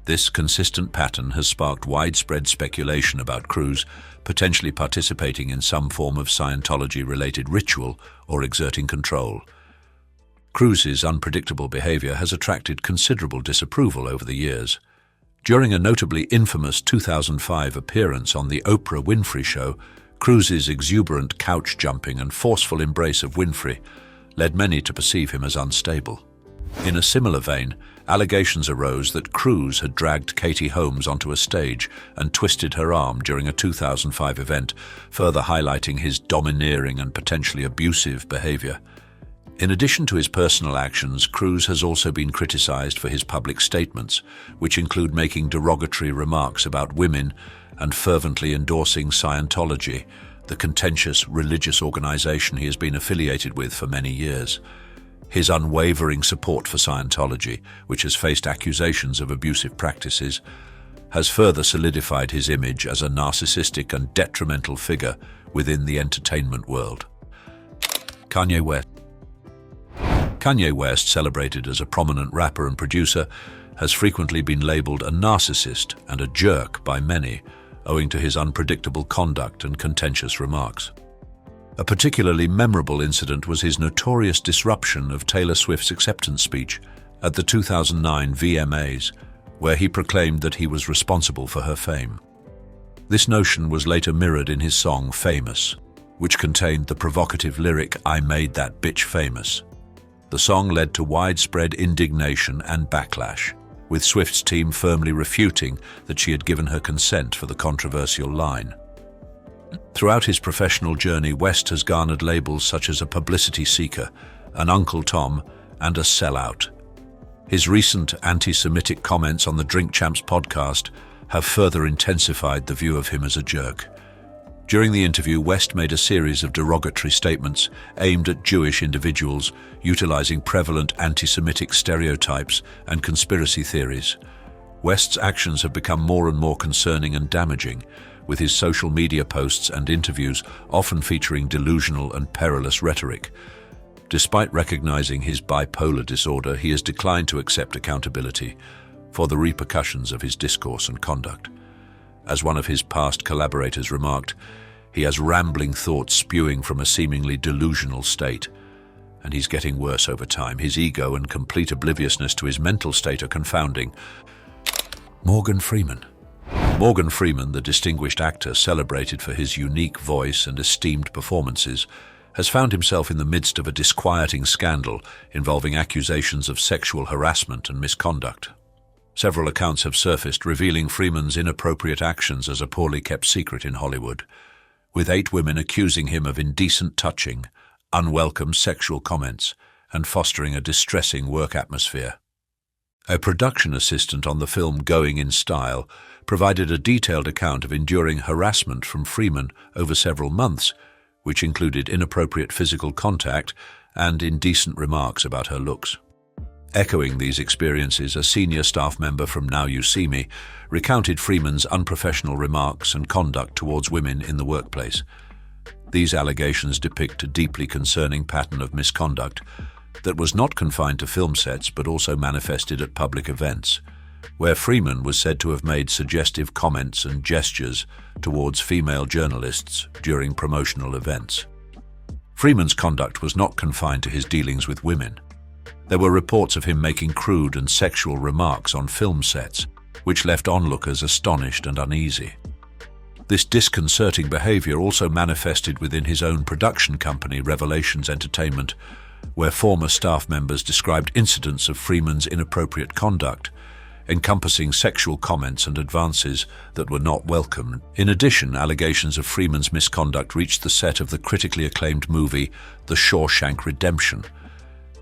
This consistent pattern has sparked widespread speculation about Cruise potentially participating in some form of Scientology-related ritual or exerting control. Cruise's unpredictable behavior has attracted considerable disapproval over the years. During a notably infamous 2005 appearance on the Oprah Winfrey Show, Cruise's exuberant couch-jumping and forceful embrace of Winfrey led many to perceive him as unstable. In a similar vein, allegations arose that Cruise had dragged Katie Holmes onto a stage and twisted her arm during a 2005 event, further highlighting his domineering and potentially abusive behavior. In addition to his personal actions, Cruise has also been criticized for his public statements, which include making derogatory remarks about women and fervently endorsing Scientology, the contentious religious organization he has been affiliated with for many years. His unwavering support for Scientology, which has faced accusations of abusive practices, has further solidified his image as a narcissistic and detrimental figure within the entertainment world. Kanye West. Kanye West, celebrated as a prominent rapper and producer, has frequently been labeled a narcissist and a jerk by many, owing to his unpredictable conduct and contentious remarks. A particularly memorable incident was his notorious disruption of Taylor Swift's acceptance speech at the 2009 VMAs, where he proclaimed that he was responsible for her fame. This notion was later mirrored in his song Famous, which contained the provocative lyric, "I made that bitch famous." The song led to widespread indignation and backlash, with Swift's team firmly refuting that she had given her consent for the controversial line. Throughout his professional journey, West has garnered labels such as a publicity seeker, an Uncle Tom, and a sellout. His recent anti-Semitic comments on the Drink Champs podcast have further intensified the view of him as a jerk. During the interview, West made a series of derogatory statements aimed at Jewish individuals, utilizing prevalent anti-Semitic stereotypes and conspiracy theories. West's actions have become more and more concerning and damaging, with his social media posts and interviews often featuring delusional and perilous rhetoric. Despite recognizing his bipolar disorder, he has declined to accept accountability for the repercussions of his discourse and conduct. As one of his past collaborators remarked, he has rambling thoughts spewing from a seemingly delusional state, and he's getting worse over time. His ego and complete obliviousness to his mental state are confounding. Morgan Freeman. Morgan Freeman, the distinguished actor celebrated for his unique voice and esteemed performances, has found himself in the midst of a disquieting scandal involving accusations of sexual harassment and misconduct. Several accounts have surfaced revealing Freeman's inappropriate actions as a poorly kept secret in Hollywood, with 8 women accusing him of indecent touching, unwelcome sexual comments, and fostering a distressing work atmosphere. A production assistant on the film Going in Style provided a detailed account of enduring harassment from Freeman over several months, which included inappropriate physical contact and indecent remarks about her looks. Echoing these experiences, a senior staff member from Now You See Me recounted Freeman's unprofessional remarks and conduct towards women in the workplace. These allegations depict a deeply concerning pattern of misconduct that was not confined to film sets but also manifested at public events, where Freeman was said to have made suggestive comments and gestures towards female journalists during promotional events. Freeman's conduct was not confined to his dealings with women. There were reports of him making crude and sexual remarks on film sets, which left onlookers astonished and uneasy. This disconcerting behavior also manifested within his own production company, Revelations Entertainment, where former staff members described incidents of Freeman's inappropriate conduct, encompassing sexual comments and advances that were not welcome. In addition, allegations of Freeman's misconduct reached the set of the critically acclaimed movie The Shawshank Redemption,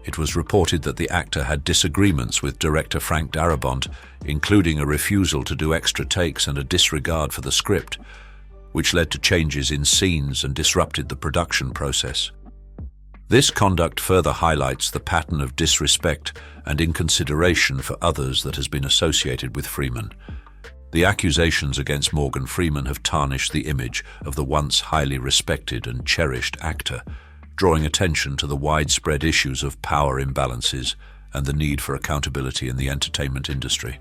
It was reported that the actor had disagreements with director Frank Darabont, including a refusal to do extra takes and a disregard for the script, which led to changes in scenes and disrupted the production process. This conduct further highlights the pattern of disrespect and inconsideration for others that has been associated with Freeman. The accusations against Morgan Freeman have tarnished the image of the once highly respected and cherished actor, drawing attention to the widespread issues of power imbalances and the need for accountability in the entertainment industry.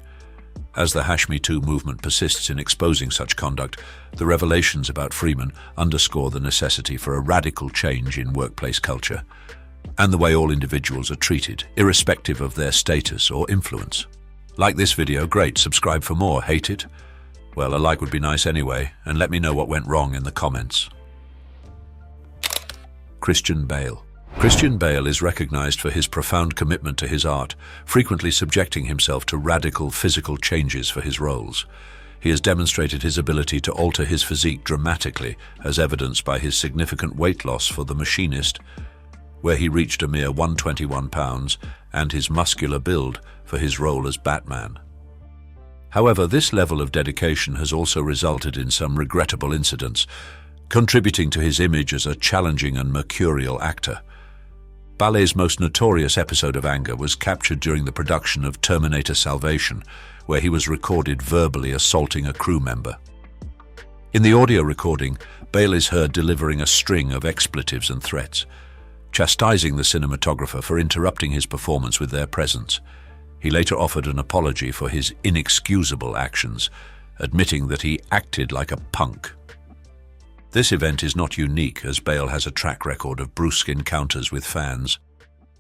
As the #MeToo movement persists in exposing such conduct, the revelations about Freeman underscore the necessity for a radical change in workplace culture and the way all individuals are treated, irrespective of their status or influence. Like this video? Great. Subscribe for more. Hate it? Well, a like would be nice anyway, and let me know what went wrong in the comments. Christian Bale. Christian Bale is recognized for his profound commitment to his art, frequently subjecting himself to radical physical changes for his roles. He has demonstrated his ability to alter his physique dramatically, as evidenced by his significant weight loss for The Machinist, where he reached a mere 121 pounds, and his muscular build for his role as Batman. However, this level of dedication has also resulted in some regrettable incidents, contributing to his image as a challenging and mercurial actor. Bale's most notorious episode of anger was captured during the production of Terminator Salvation, where he was recorded verbally assaulting a crew member. In the audio recording, Bale is heard delivering a string of expletives and threats, chastising the cinematographer for interrupting his performance with their presence. He later offered an apology for his inexcusable actions, admitting that he acted like a punk. This event is not unique, as Bale has a track record of brusque encounters with fans.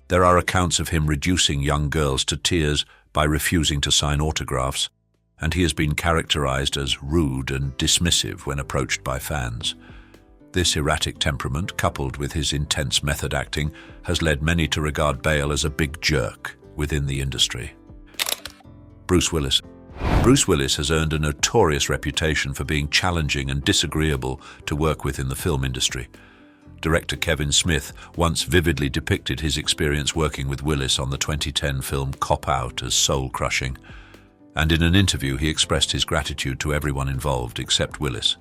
There are accounts of him reducing young girls to tears by refusing to sign autographs, and he has been characterized as rude and dismissive when approached by fans. This erratic temperament, coupled with his intense method acting, has led many to regard Bale as a big jerk within the industry. Bruce Willis. Bruce Willis has earned a notorious reputation for being challenging and disagreeable to work with in the film industry. Director Kevin Smith once vividly depicted his experience working with Willis on the 2010 film Cop Out as soul-crushing, and in an interview he expressed his gratitude to everyone involved except Willis,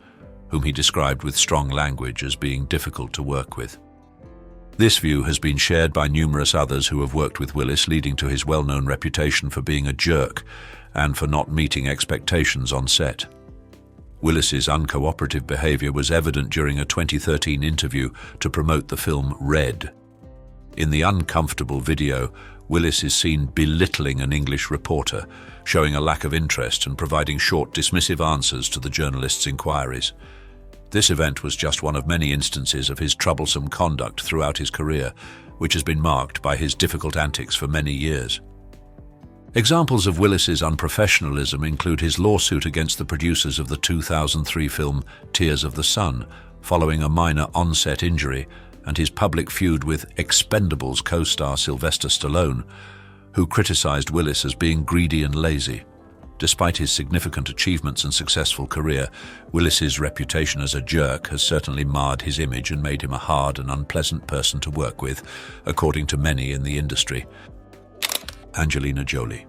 whom he described with strong language as being difficult to work with. This view has been shared by numerous others who have worked with Willis, leading to his well-known reputation for being a jerk and for not meeting expectations on set. Willis's uncooperative behavior was evident during a 2013 interview to promote the film Red. In the uncomfortable video, Willis is seen belittling an English reporter, showing a lack of interest and providing short, dismissive answers to the journalist's inquiries. This event was just one of many instances of his troublesome conduct throughout his career, which has been marked by his difficult antics for many years. Examples of Willis's unprofessionalism include his lawsuit against the producers of the 2003 film Tears of the Sun, following a minor on-set injury, and his public feud with Expendables co-star Sylvester Stallone, who criticized Willis as being greedy and lazy. Despite his significant achievements and successful career, Willis's reputation as a jerk has certainly marred his image and made him a hard and unpleasant person to work with, according to many in the industry. Angelina Jolie.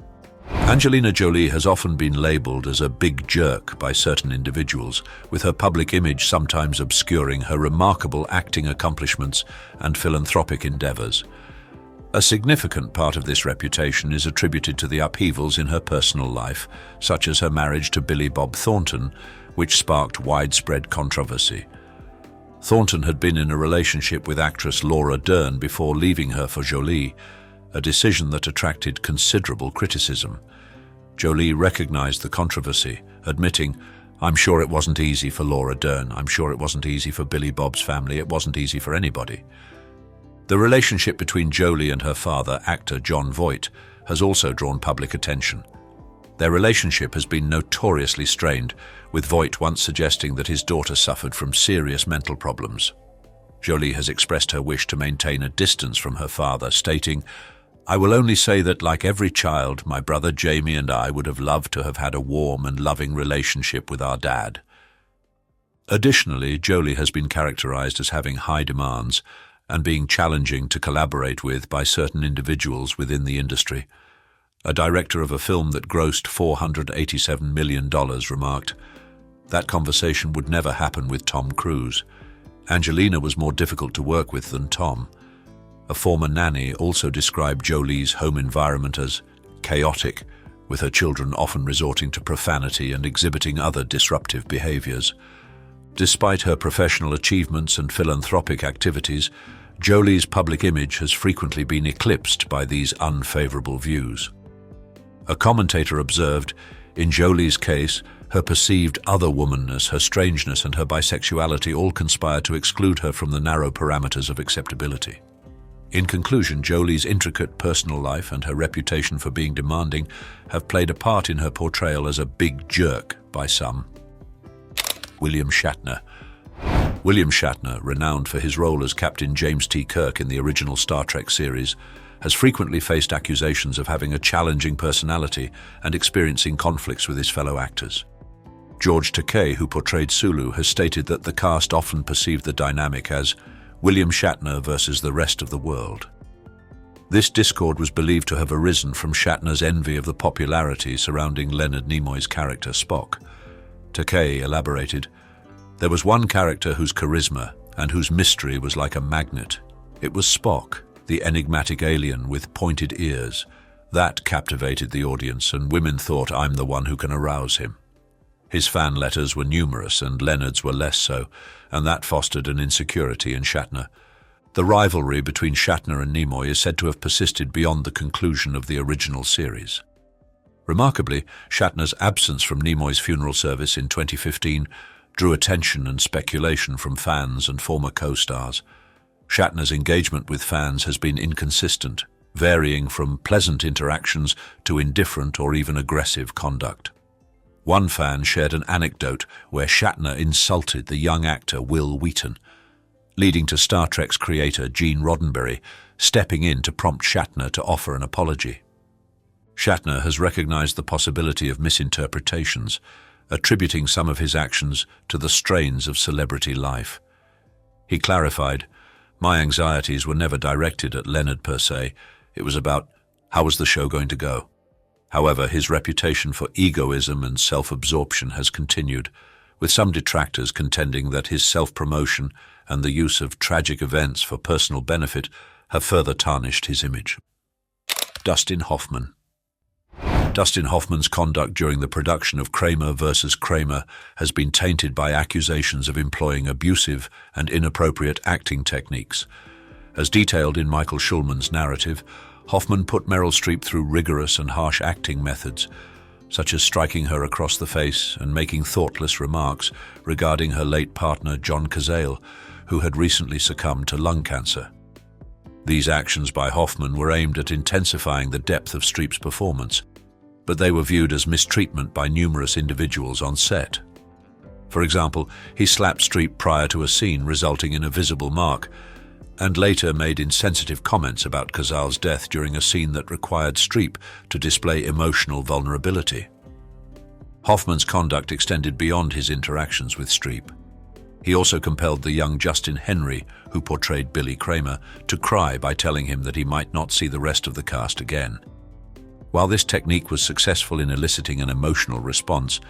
Angelina Jolie has often been labeled as a big jerk by certain individuals, with her public image sometimes obscuring her remarkable acting accomplishments and philanthropic endeavors. A significant part of this reputation is attributed to the upheavals in her personal life, such as her marriage to Billy Bob Thornton, which sparked widespread controversy. Thornton had been in a relationship with actress Laura Dern before leaving her for Jolie, a decision that attracted considerable criticism. Jolie recognized the controversy, admitting, "I'm sure it wasn't easy for Laura Dern. I'm sure it wasn't easy for Billy Bob's family. It wasn't easy for anybody." The relationship between Jolie and her father, actor Jon Voight, has also drawn public attention. Their relationship has been notoriously strained, with Voight once suggesting that his daughter suffered from serious mental problems. Jolie has expressed her wish to maintain a distance from her father, stating, "I will only say that, like every child, my brother Jamie and I would have loved to have had a warm and loving relationship with our dad." Additionally, Jolie has been characterized as having high demands and being challenging to collaborate with by certain individuals within the industry. A director of a film that grossed $487 million remarked, "That conversation would never happen with Tom Cruise. Angelina was more difficult to work with than Tom." A former nanny also described Jolie's home environment as chaotic, with her children often resorting to profanity and exhibiting other disruptive behaviors. Despite her professional achievements and philanthropic activities, Jolie's public image has frequently been eclipsed by these unfavorable views. A commentator observed, in Jolie's case, her perceived other-womanness, her strangeness, and her bisexuality all conspire to exclude her from the narrow parameters of acceptability. In conclusion, Jolie's intricate personal life and her reputation for being demanding have played a part in her portrayal as a big jerk by some. William Shatner. William Shatner, renowned for his role as Captain James T. Kirk in the original Star Trek series, has frequently faced accusations of having a challenging personality and experiencing conflicts with his fellow actors. George Takei, who portrayed Sulu, has stated that the cast often perceived the dynamic as William Shatner versus the rest of the world. This discord was believed to have arisen from Shatner's envy of the popularity surrounding Leonard Nimoy's character Spock. Takei elaborated, "There was one character whose charisma and whose mystery was like a magnet. It was Spock, the enigmatic alien with pointed ears. That captivated the audience, and women thought I'm the one who can arouse him." His fan letters were numerous and Leonard's were less so, and that fostered an insecurity in Shatner. The rivalry between Shatner and Nimoy is said to have persisted beyond the conclusion of the original series. Remarkably, Shatner's absence from Nimoy's funeral service in 2015 drew attention and speculation from fans and former co-stars. Shatner's engagement with fans has been inconsistent, varying from pleasant interactions to indifferent or even aggressive conduct. One fan shared an anecdote where Shatner insulted the young actor Will Wheaton, leading to Star Trek's creator Gene Roddenberry stepping in to prompt Shatner to offer an apology. Shatner has recognized the possibility of misinterpretations, attributing some of his actions to the strains of celebrity life. He clarified, "My anxieties were never directed at Leonard per se. It was about, how was the show going to go?" However, his reputation for egoism and self-absorption has continued, with some detractors contending that his self-promotion and the use of tragic events for personal benefit have further tarnished his image. Dustin Hoffman. Dustin Hoffman's conduct during the production of Kramer vs. Kramer has been tainted by accusations of employing abusive and inappropriate acting techniques. As detailed in Michael Schulman's narrative, Hoffman put Meryl Streep through rigorous and harsh acting methods, such as striking her across the face and making thoughtless remarks regarding her late partner John Cazale, who had recently succumbed to lung cancer. These actions by Hoffman were aimed at intensifying the depth of Streep's performance, but they were viewed as mistreatment by numerous individuals on set. For example, he slapped Streep prior to a scene, resulting in a visible mark, and later made insensitive comments about Cazale's death during a scene that required Streep to display emotional vulnerability. Hoffman's conduct extended beyond his interactions with Streep. He also compelled the young Justin Henry, who portrayed Billy Kramer, to cry by telling him that he might not see the rest of the cast again. While this technique was successful in eliciting an emotional response,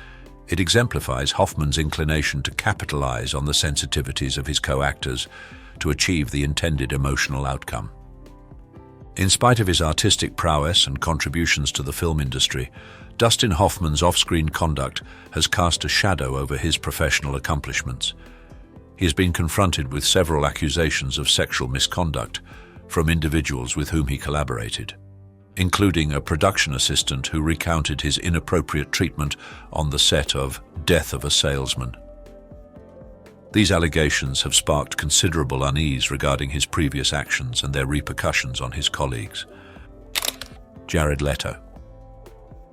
it exemplifies Hoffman's inclination to capitalize on the sensitivities of his co-actors to achieve the intended emotional outcome. In spite of his artistic prowess and contributions to the film industry, Dustin Hoffman's off-screen conduct has cast a shadow over his professional accomplishments. He has been confronted with several accusations of sexual misconduct from individuals with whom he collaborated, including a production assistant who recounted his inappropriate treatment on the set of Death of a Salesman. These allegations have sparked considerable unease regarding his previous actions and their repercussions on his colleagues. Jared Leto.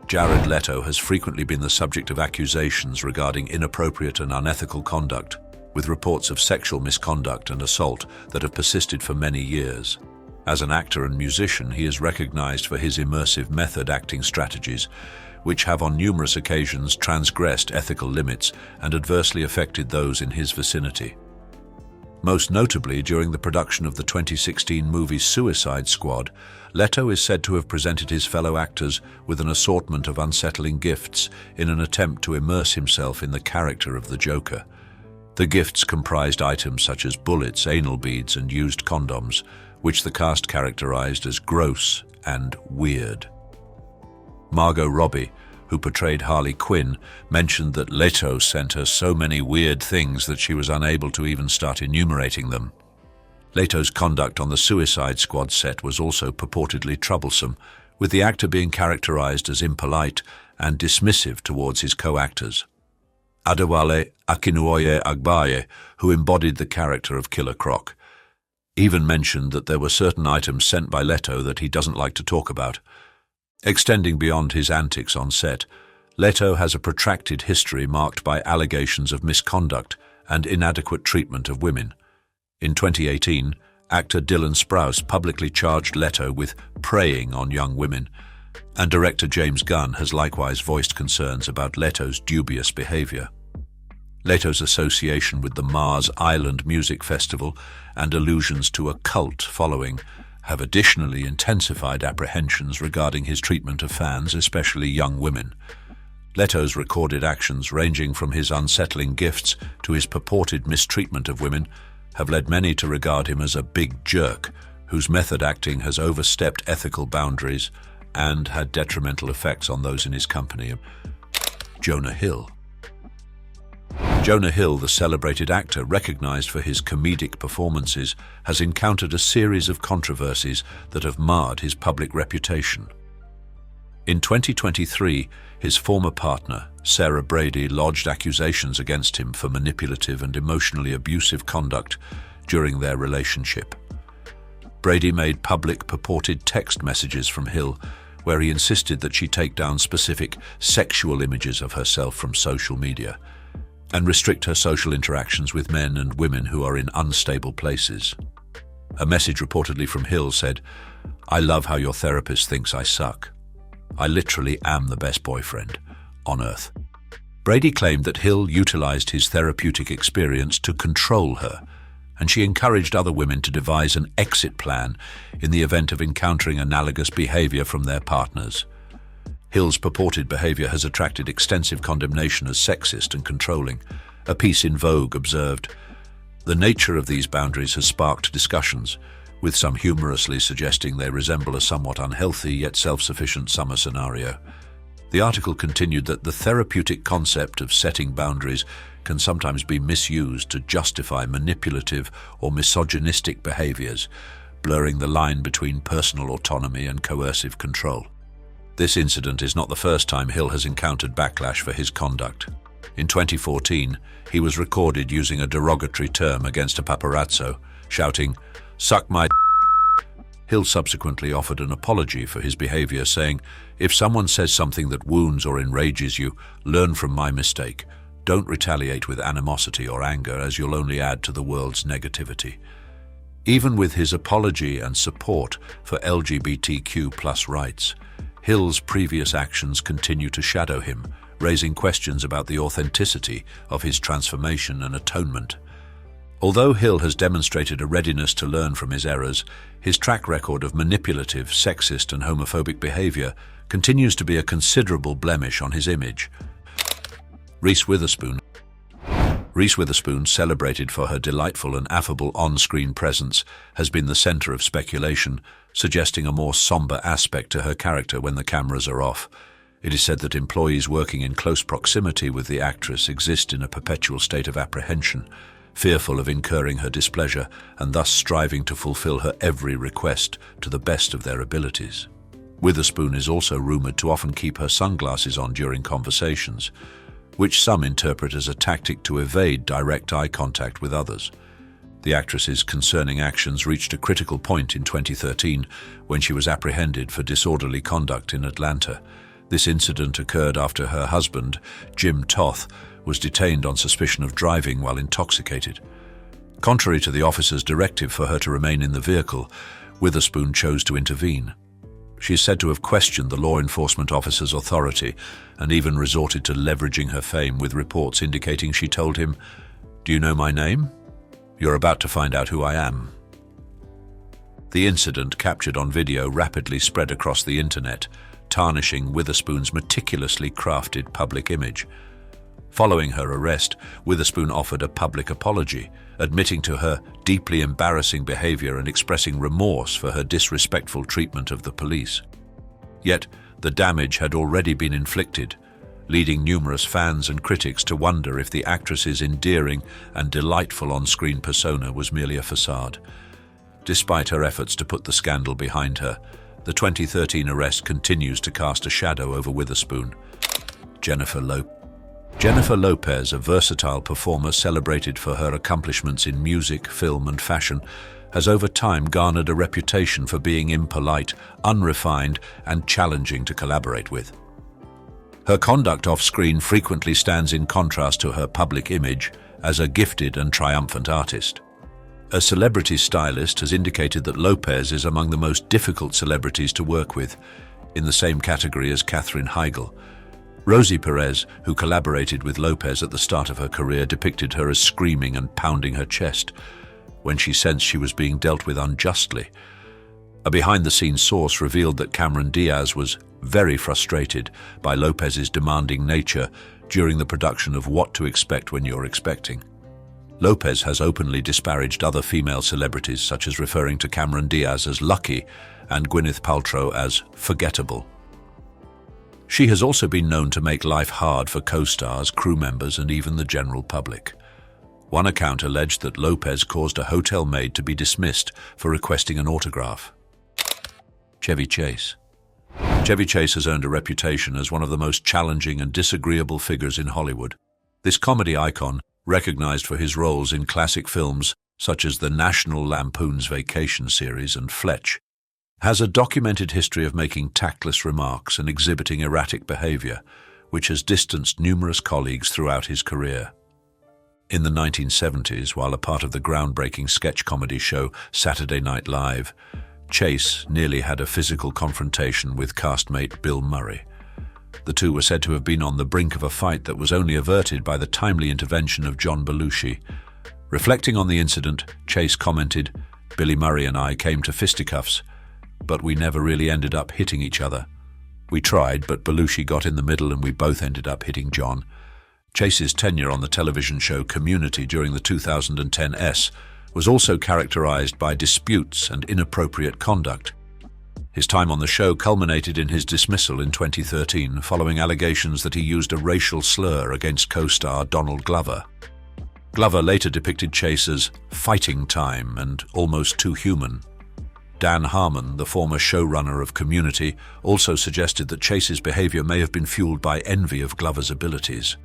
Jared Leto has frequently been the subject of accusations regarding inappropriate and unethical conduct, with reports of sexual misconduct and assault that have persisted for many years. As an actor and musician, he is recognized for his immersive method acting strategies, which have on numerous occasions transgressed ethical limits and adversely affected those in his vicinity. Most notably, during the production of the 2016 movie Suicide Squad, Leto is said to have presented his fellow actors with an assortment of unsettling gifts in an attempt to immerse himself in the character of the Joker. The gifts comprised items such as bullets, anal beads, and used condoms, which the cast characterized as gross and weird. Margot Robbie, who portrayed Harley Quinn, mentioned that Leto sent her so many weird things that she was unable to even start enumerating them. Leto's conduct on the Suicide Squad set was also purportedly troublesome, with the actor being characterized as impolite and dismissive towards his co-actors. Adewale Akinnuoye Agbaye, who embodied the character of Killer Croc, even mentioned that there were certain items sent by Leto that he doesn't like to talk about. Extending beyond his antics on set, Leto has a protracted history marked by allegations of misconduct and inadequate treatment of women. In 2018, actor Dylan Sprouse publicly charged Leto with preying on young women, and director James Gunn has likewise voiced concerns about Leto's dubious behavior. Leto's association with the Mars Island Music Festival and allusions to a cult following have additionally intensified apprehensions regarding his treatment of fans, especially young women. Leto's recorded actions, ranging from his unsettling gifts to his purported mistreatment of women, have led many to regard him as a big jerk whose method acting has overstepped ethical boundaries and had detrimental effects on those in his company. Jonah Hill. Jonah Hill, the celebrated actor recognized for his comedic performances, has encountered a series of controversies that have marred his public reputation. In 2023, his former partner, Sarah Brady, lodged accusations against him for manipulative and emotionally abusive conduct during their relationship. Brady made public purported text messages from Hill where he insisted that she take down specific sexual images of herself from social media and restrict her social interactions with men and women who are in unstable places. A message reportedly from Hill said, "I love how your therapist thinks I suck. I literally am the best boyfriend on earth." Brady claimed that Hill utilized his therapeutic experience to control her, and she encouraged other women to devise an exit plan in the event of encountering analogous behavior from their partners. Hill's purported behavior has attracted extensive condemnation as sexist and controlling. A piece in Vogue observed, "The nature of these boundaries has sparked discussions, with some humorously suggesting they resemble a somewhat unhealthy yet self-sufficient summer scenario." The article continued that the therapeutic concept of setting boundaries can sometimes be misused to justify manipulative or misogynistic behaviors, blurring the line between personal autonomy and coercive control. This incident is not the first time Hill has encountered backlash for his conduct. In 2014, he was recorded using a derogatory term against a paparazzo, shouting, "Suck my d." Hill subsequently offered an apology for his behavior, saying, "If someone says something that wounds or enrages you, learn from my mistake. Don't retaliate with animosity or anger, as you'll only add to the world's negativity." Even with his apology and support for LGBTQ+ rights, Hill's previous actions continue to shadow him, raising questions about the authenticity of his transformation and atonement. Although Hill has demonstrated a readiness to learn from his errors, his track record of manipulative, sexist, and homophobic behavior continues to be a considerable blemish on his image. Reese Witherspoon. Reese Witherspoon, celebrated for her delightful and affable on-screen presence, has been the center of speculation, suggesting a more somber aspect to her character when the cameras are off. It is said that employees working in close proximity with the actress exist in a perpetual state of apprehension, fearful of incurring her displeasure and thus striving to fulfill her every request to the best of their abilities. Witherspoon is also rumored to often keep her sunglasses on during conversations, which some interpret as a tactic to evade direct eye contact with others. The actress's concerning actions reached a critical point in 2013 when she was apprehended for disorderly conduct in Atlanta. This incident occurred after her husband, Jim Toth, was detained on suspicion of driving while intoxicated. Contrary to the officer's directive for her to remain in the vehicle, Witherspoon chose to intervene. She is said to have questioned the law enforcement officer's authority and even resorted to leveraging her fame, with reports indicating she told him, "Do you know my name?" You're about to find out who I am." The incident, captured on video, rapidly spread across the internet, tarnishing Witherspoon's meticulously crafted public image. Following her arrest, Witherspoon offered a public apology, admitting to her deeply embarrassing behavior and expressing remorse for her disrespectful treatment of the police. Yet, the damage had already been inflicted, leading numerous fans and critics to wonder if the actress's endearing and delightful on-screen persona was merely a facade. Despite her efforts to put the scandal behind her, the 2013 arrest continues to cast a shadow over Witherspoon. Jennifer Lopez, a versatile performer celebrated for her accomplishments in music, film, and fashion, has over time garnered a reputation for being impolite, unrefined, and challenging to collaborate with. Her conduct off-screen frequently stands in contrast to her public image as a gifted and triumphant artist. A celebrity stylist has indicated that Lopez is among the most difficult celebrities to work with, in the same category as Katherine Heigl. Rosie Perez, who collaborated with Lopez at the start of her career, depicted her as screaming and pounding her chest when she sensed she was being dealt with unjustly. A behind-the-scenes source revealed that Cameron Diaz was very frustrated by Lopez's demanding nature during the production of What to Expect When You're Expecting. Lopez has openly disparaged other female celebrities, such as referring to Cameron Diaz as lucky and Gwyneth Paltrow as forgettable. She has also been known to make life hard for co-stars, crew members, and even the general public. One account alleged that Lopez caused a hotel maid to be dismissed for requesting an autograph. Chevy Chase. Chevy Chase has earned a reputation as one of the most challenging and disagreeable figures in Hollywood. This comedy icon, recognized for his roles in classic films such as the National Lampoon's Vacation series and Fletch, has a documented history of making tactless remarks and exhibiting erratic behavior, which has distanced numerous colleagues throughout his career. In the 1970s, while a part of the groundbreaking sketch comedy show Saturday Night Live, Chase nearly had a physical confrontation with castmate Bill Murray. The two were said to have been on the brink of a fight that was only averted by the timely intervention of John Belushi. Reflecting on the incident, Chase commented, "Billy Murray and I came to fisticuffs, but we never really ended up hitting each other. We tried, but Belushi got in the middle and we both ended up hitting John." Chase's tenure on the television show Community during the 2010 S was also characterized by disputes and inappropriate conduct. His time on the show culminated in his dismissal in 2013 following allegations that he used a racial slur against co-star Donald Glover. Glover later depicted Chase as fighting time and almost too human. Dan Harmon, the former showrunner of Community, also suggested that Chase's behavior may have been fueled by envy of Glover's abilities.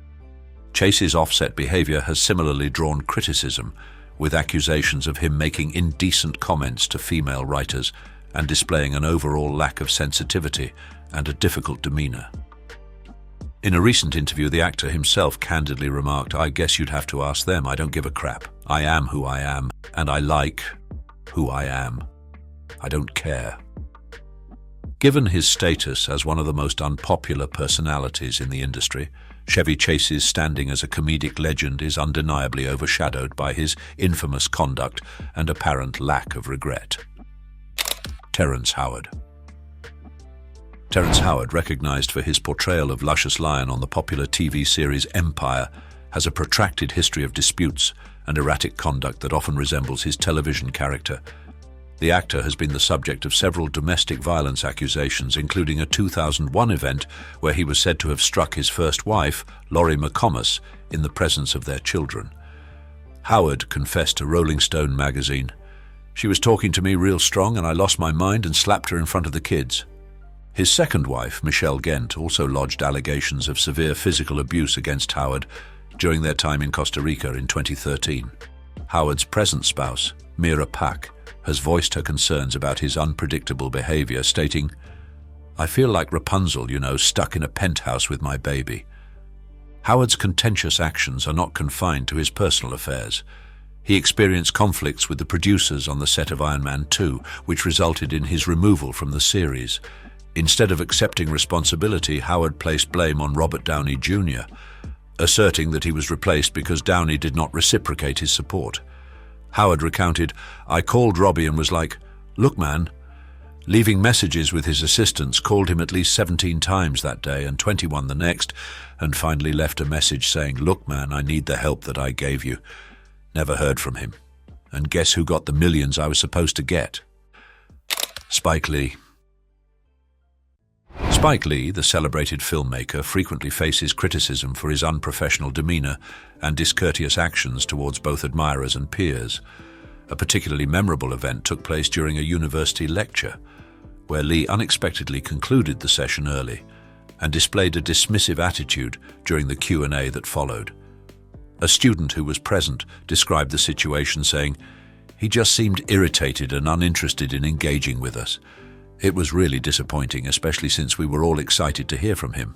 Chase's offset behavior has similarly drawn criticism, with accusations of him making indecent comments to female writers and displaying an overall lack of sensitivity and a difficult demeanor. In a recent interview, the actor himself candidly remarked, "I guess you'd have to ask them. I don't give a crap. I am who I am, and I like who I am. I don't care." Given his status as one of the most unpopular personalities in the industry, Chevy Chase's standing as a comedic legend is undeniably overshadowed by his infamous conduct and apparent lack of regret. Terrence Howard. Terrence Howard, recognized for his portrayal of Luscious Lion on the popular TV series Empire, has a protracted history of disputes and erratic conduct that often resembles his television character. The actor has been the subject of several domestic violence accusations, including a 2001 event where he was said to have struck his first wife, Laurie McComas, in the presence of their children. Howard confessed to Rolling Stone magazine, "She was talking to me real strong and I lost my mind and slapped her in front of the kids." His second wife, Michelle Gent, also lodged allegations of severe physical abuse against Howard during their time in Costa Rica in 2013. Howard's present spouse, Mira Pack, has voiced her concerns about his unpredictable behavior, stating, "I feel like Rapunzel, stuck in a penthouse with my baby." Howard's contentious actions are not confined to his personal affairs. He experienced conflicts with the producers on the set of Iron Man 2, which resulted in his removal from the series. Instead of accepting responsibility, Howard placed blame on Robert Downey Jr., asserting that he was replaced because Downey did not reciprocate his support. Howard recounted, "I called Robbie and was like, 'Look, man,' leaving messages with his assistants, called him at least 17 times that day and 21 the next, and finally left a message saying, 'Look, man, I need the help that I gave you.' Never heard from him. And guess who got the millions I was supposed to get? Spike Lee. Spike Lee, the celebrated filmmaker, frequently faces criticism for his unprofessional demeanor and discourteous actions towards both admirers and peers. A particularly memorable event took place during a university lecture, where Lee unexpectedly concluded the session early and displayed a dismissive attitude during the Q&A that followed. A student who was present described the situation saying, "He just seemed irritated and uninterested in engaging with us. It was really disappointing, especially since we were all excited to hear from him."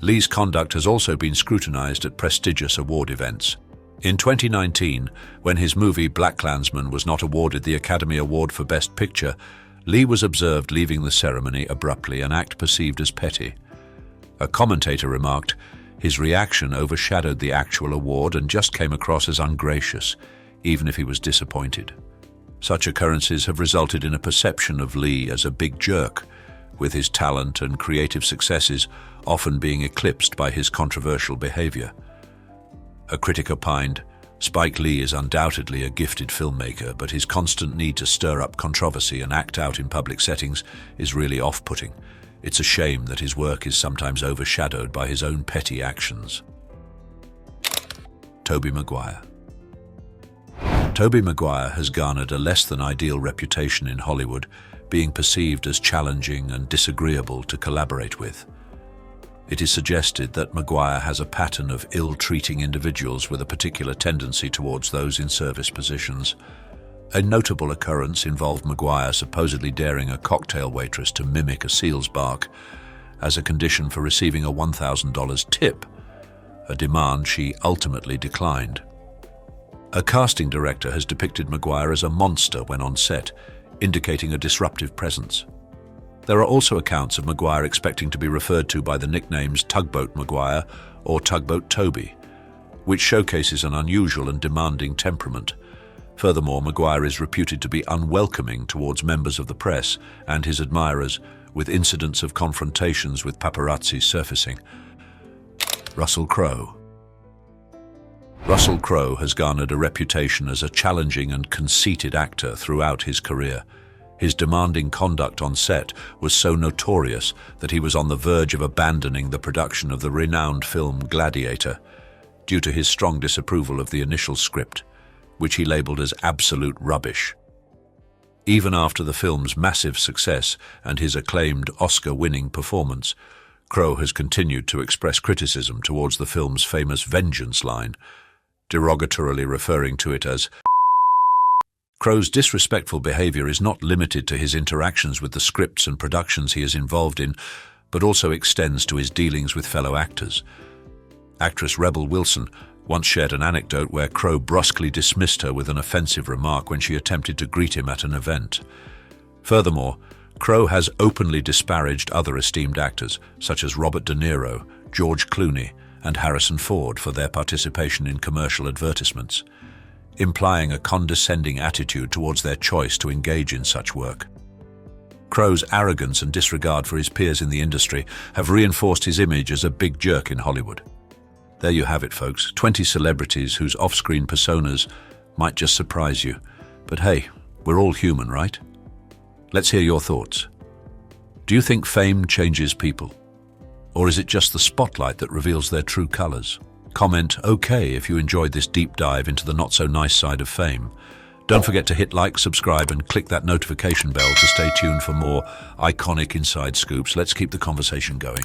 Lee's conduct has also been scrutinized at prestigious award events. In 2019, when his movie BlacKkKlansman was not awarded the Academy Award for Best Picture, Lee was observed leaving the ceremony abruptly, an act perceived as petty. A commentator remarked, "His reaction overshadowed the actual award and just came across as ungracious, even if he was disappointed." Such occurrences have resulted in a perception of Lee as a big jerk, with his talent and creative successes often being eclipsed by his controversial behavior. A critic opined, "Spike Lee is undoubtedly a gifted filmmaker, but his constant need to stir up controversy and act out in public settings is really off-putting. It's a shame that his work is sometimes overshadowed by his own petty actions." Tobey Maguire. Tobey Maguire has garnered a less-than-ideal reputation in Hollywood, being perceived as challenging and disagreeable to collaborate with. It is suggested that Maguire has a pattern of ill-treating individuals with a particular tendency towards those in service positions. A notable occurrence involved Maguire supposedly daring a cocktail waitress to mimic a seal's bark as a condition for receiving a $1,000 tip, a demand she ultimately declined. A casting director has depicted Maguire as a monster when on set, indicating a disruptive presence. There are also accounts of Maguire expecting to be referred to by the nicknames Tugboat Maguire or Tugboat Toby, which showcases an unusual and demanding temperament. Furthermore, Maguire is reputed to be unwelcoming towards members of the press and his admirers, with incidents of confrontations with paparazzi surfacing. Russell Crowe. Russell Crowe has garnered a reputation as a challenging and conceited actor throughout his career. His demanding conduct on set was so notorious that he was on the verge of abandoning the production of the renowned film Gladiator due to his strong disapproval of the initial script, which he labeled as absolute rubbish. Even after the film's massive success and his acclaimed Oscar-winning performance, Crowe has continued to express criticism towards the film's famous vengeance line, derogatorily referring to it as. Crowe's disrespectful behavior is not limited to his interactions with the scripts and productions he is involved in, but also extends to his dealings with fellow actors. Actress Rebel Wilson once shared an anecdote where Crowe brusquely dismissed her with an offensive remark when she attempted to greet him at an event. Furthermore, Crowe has openly disparaged other esteemed actors, such as Robert De Niro, George Clooney, and Harrison Ford for their participation in commercial advertisements, implying a condescending attitude towards their choice to engage in such work. Crowe's arrogance and disregard for his peers in the industry have reinforced his image as a big jerk in Hollywood. There you have it, folks. 20 celebrities whose off-screen personas might just surprise you. But hey, we're all human, right? Let's hear your thoughts. Do you think fame changes people? Or is it just the spotlight that reveals their true colors? Comment "okay" if you enjoyed this deep dive into the not-so-nice side of fame. Don't forget to hit like, subscribe, and click that notification bell to stay tuned for more iconic inside scoops. Let's keep the conversation going.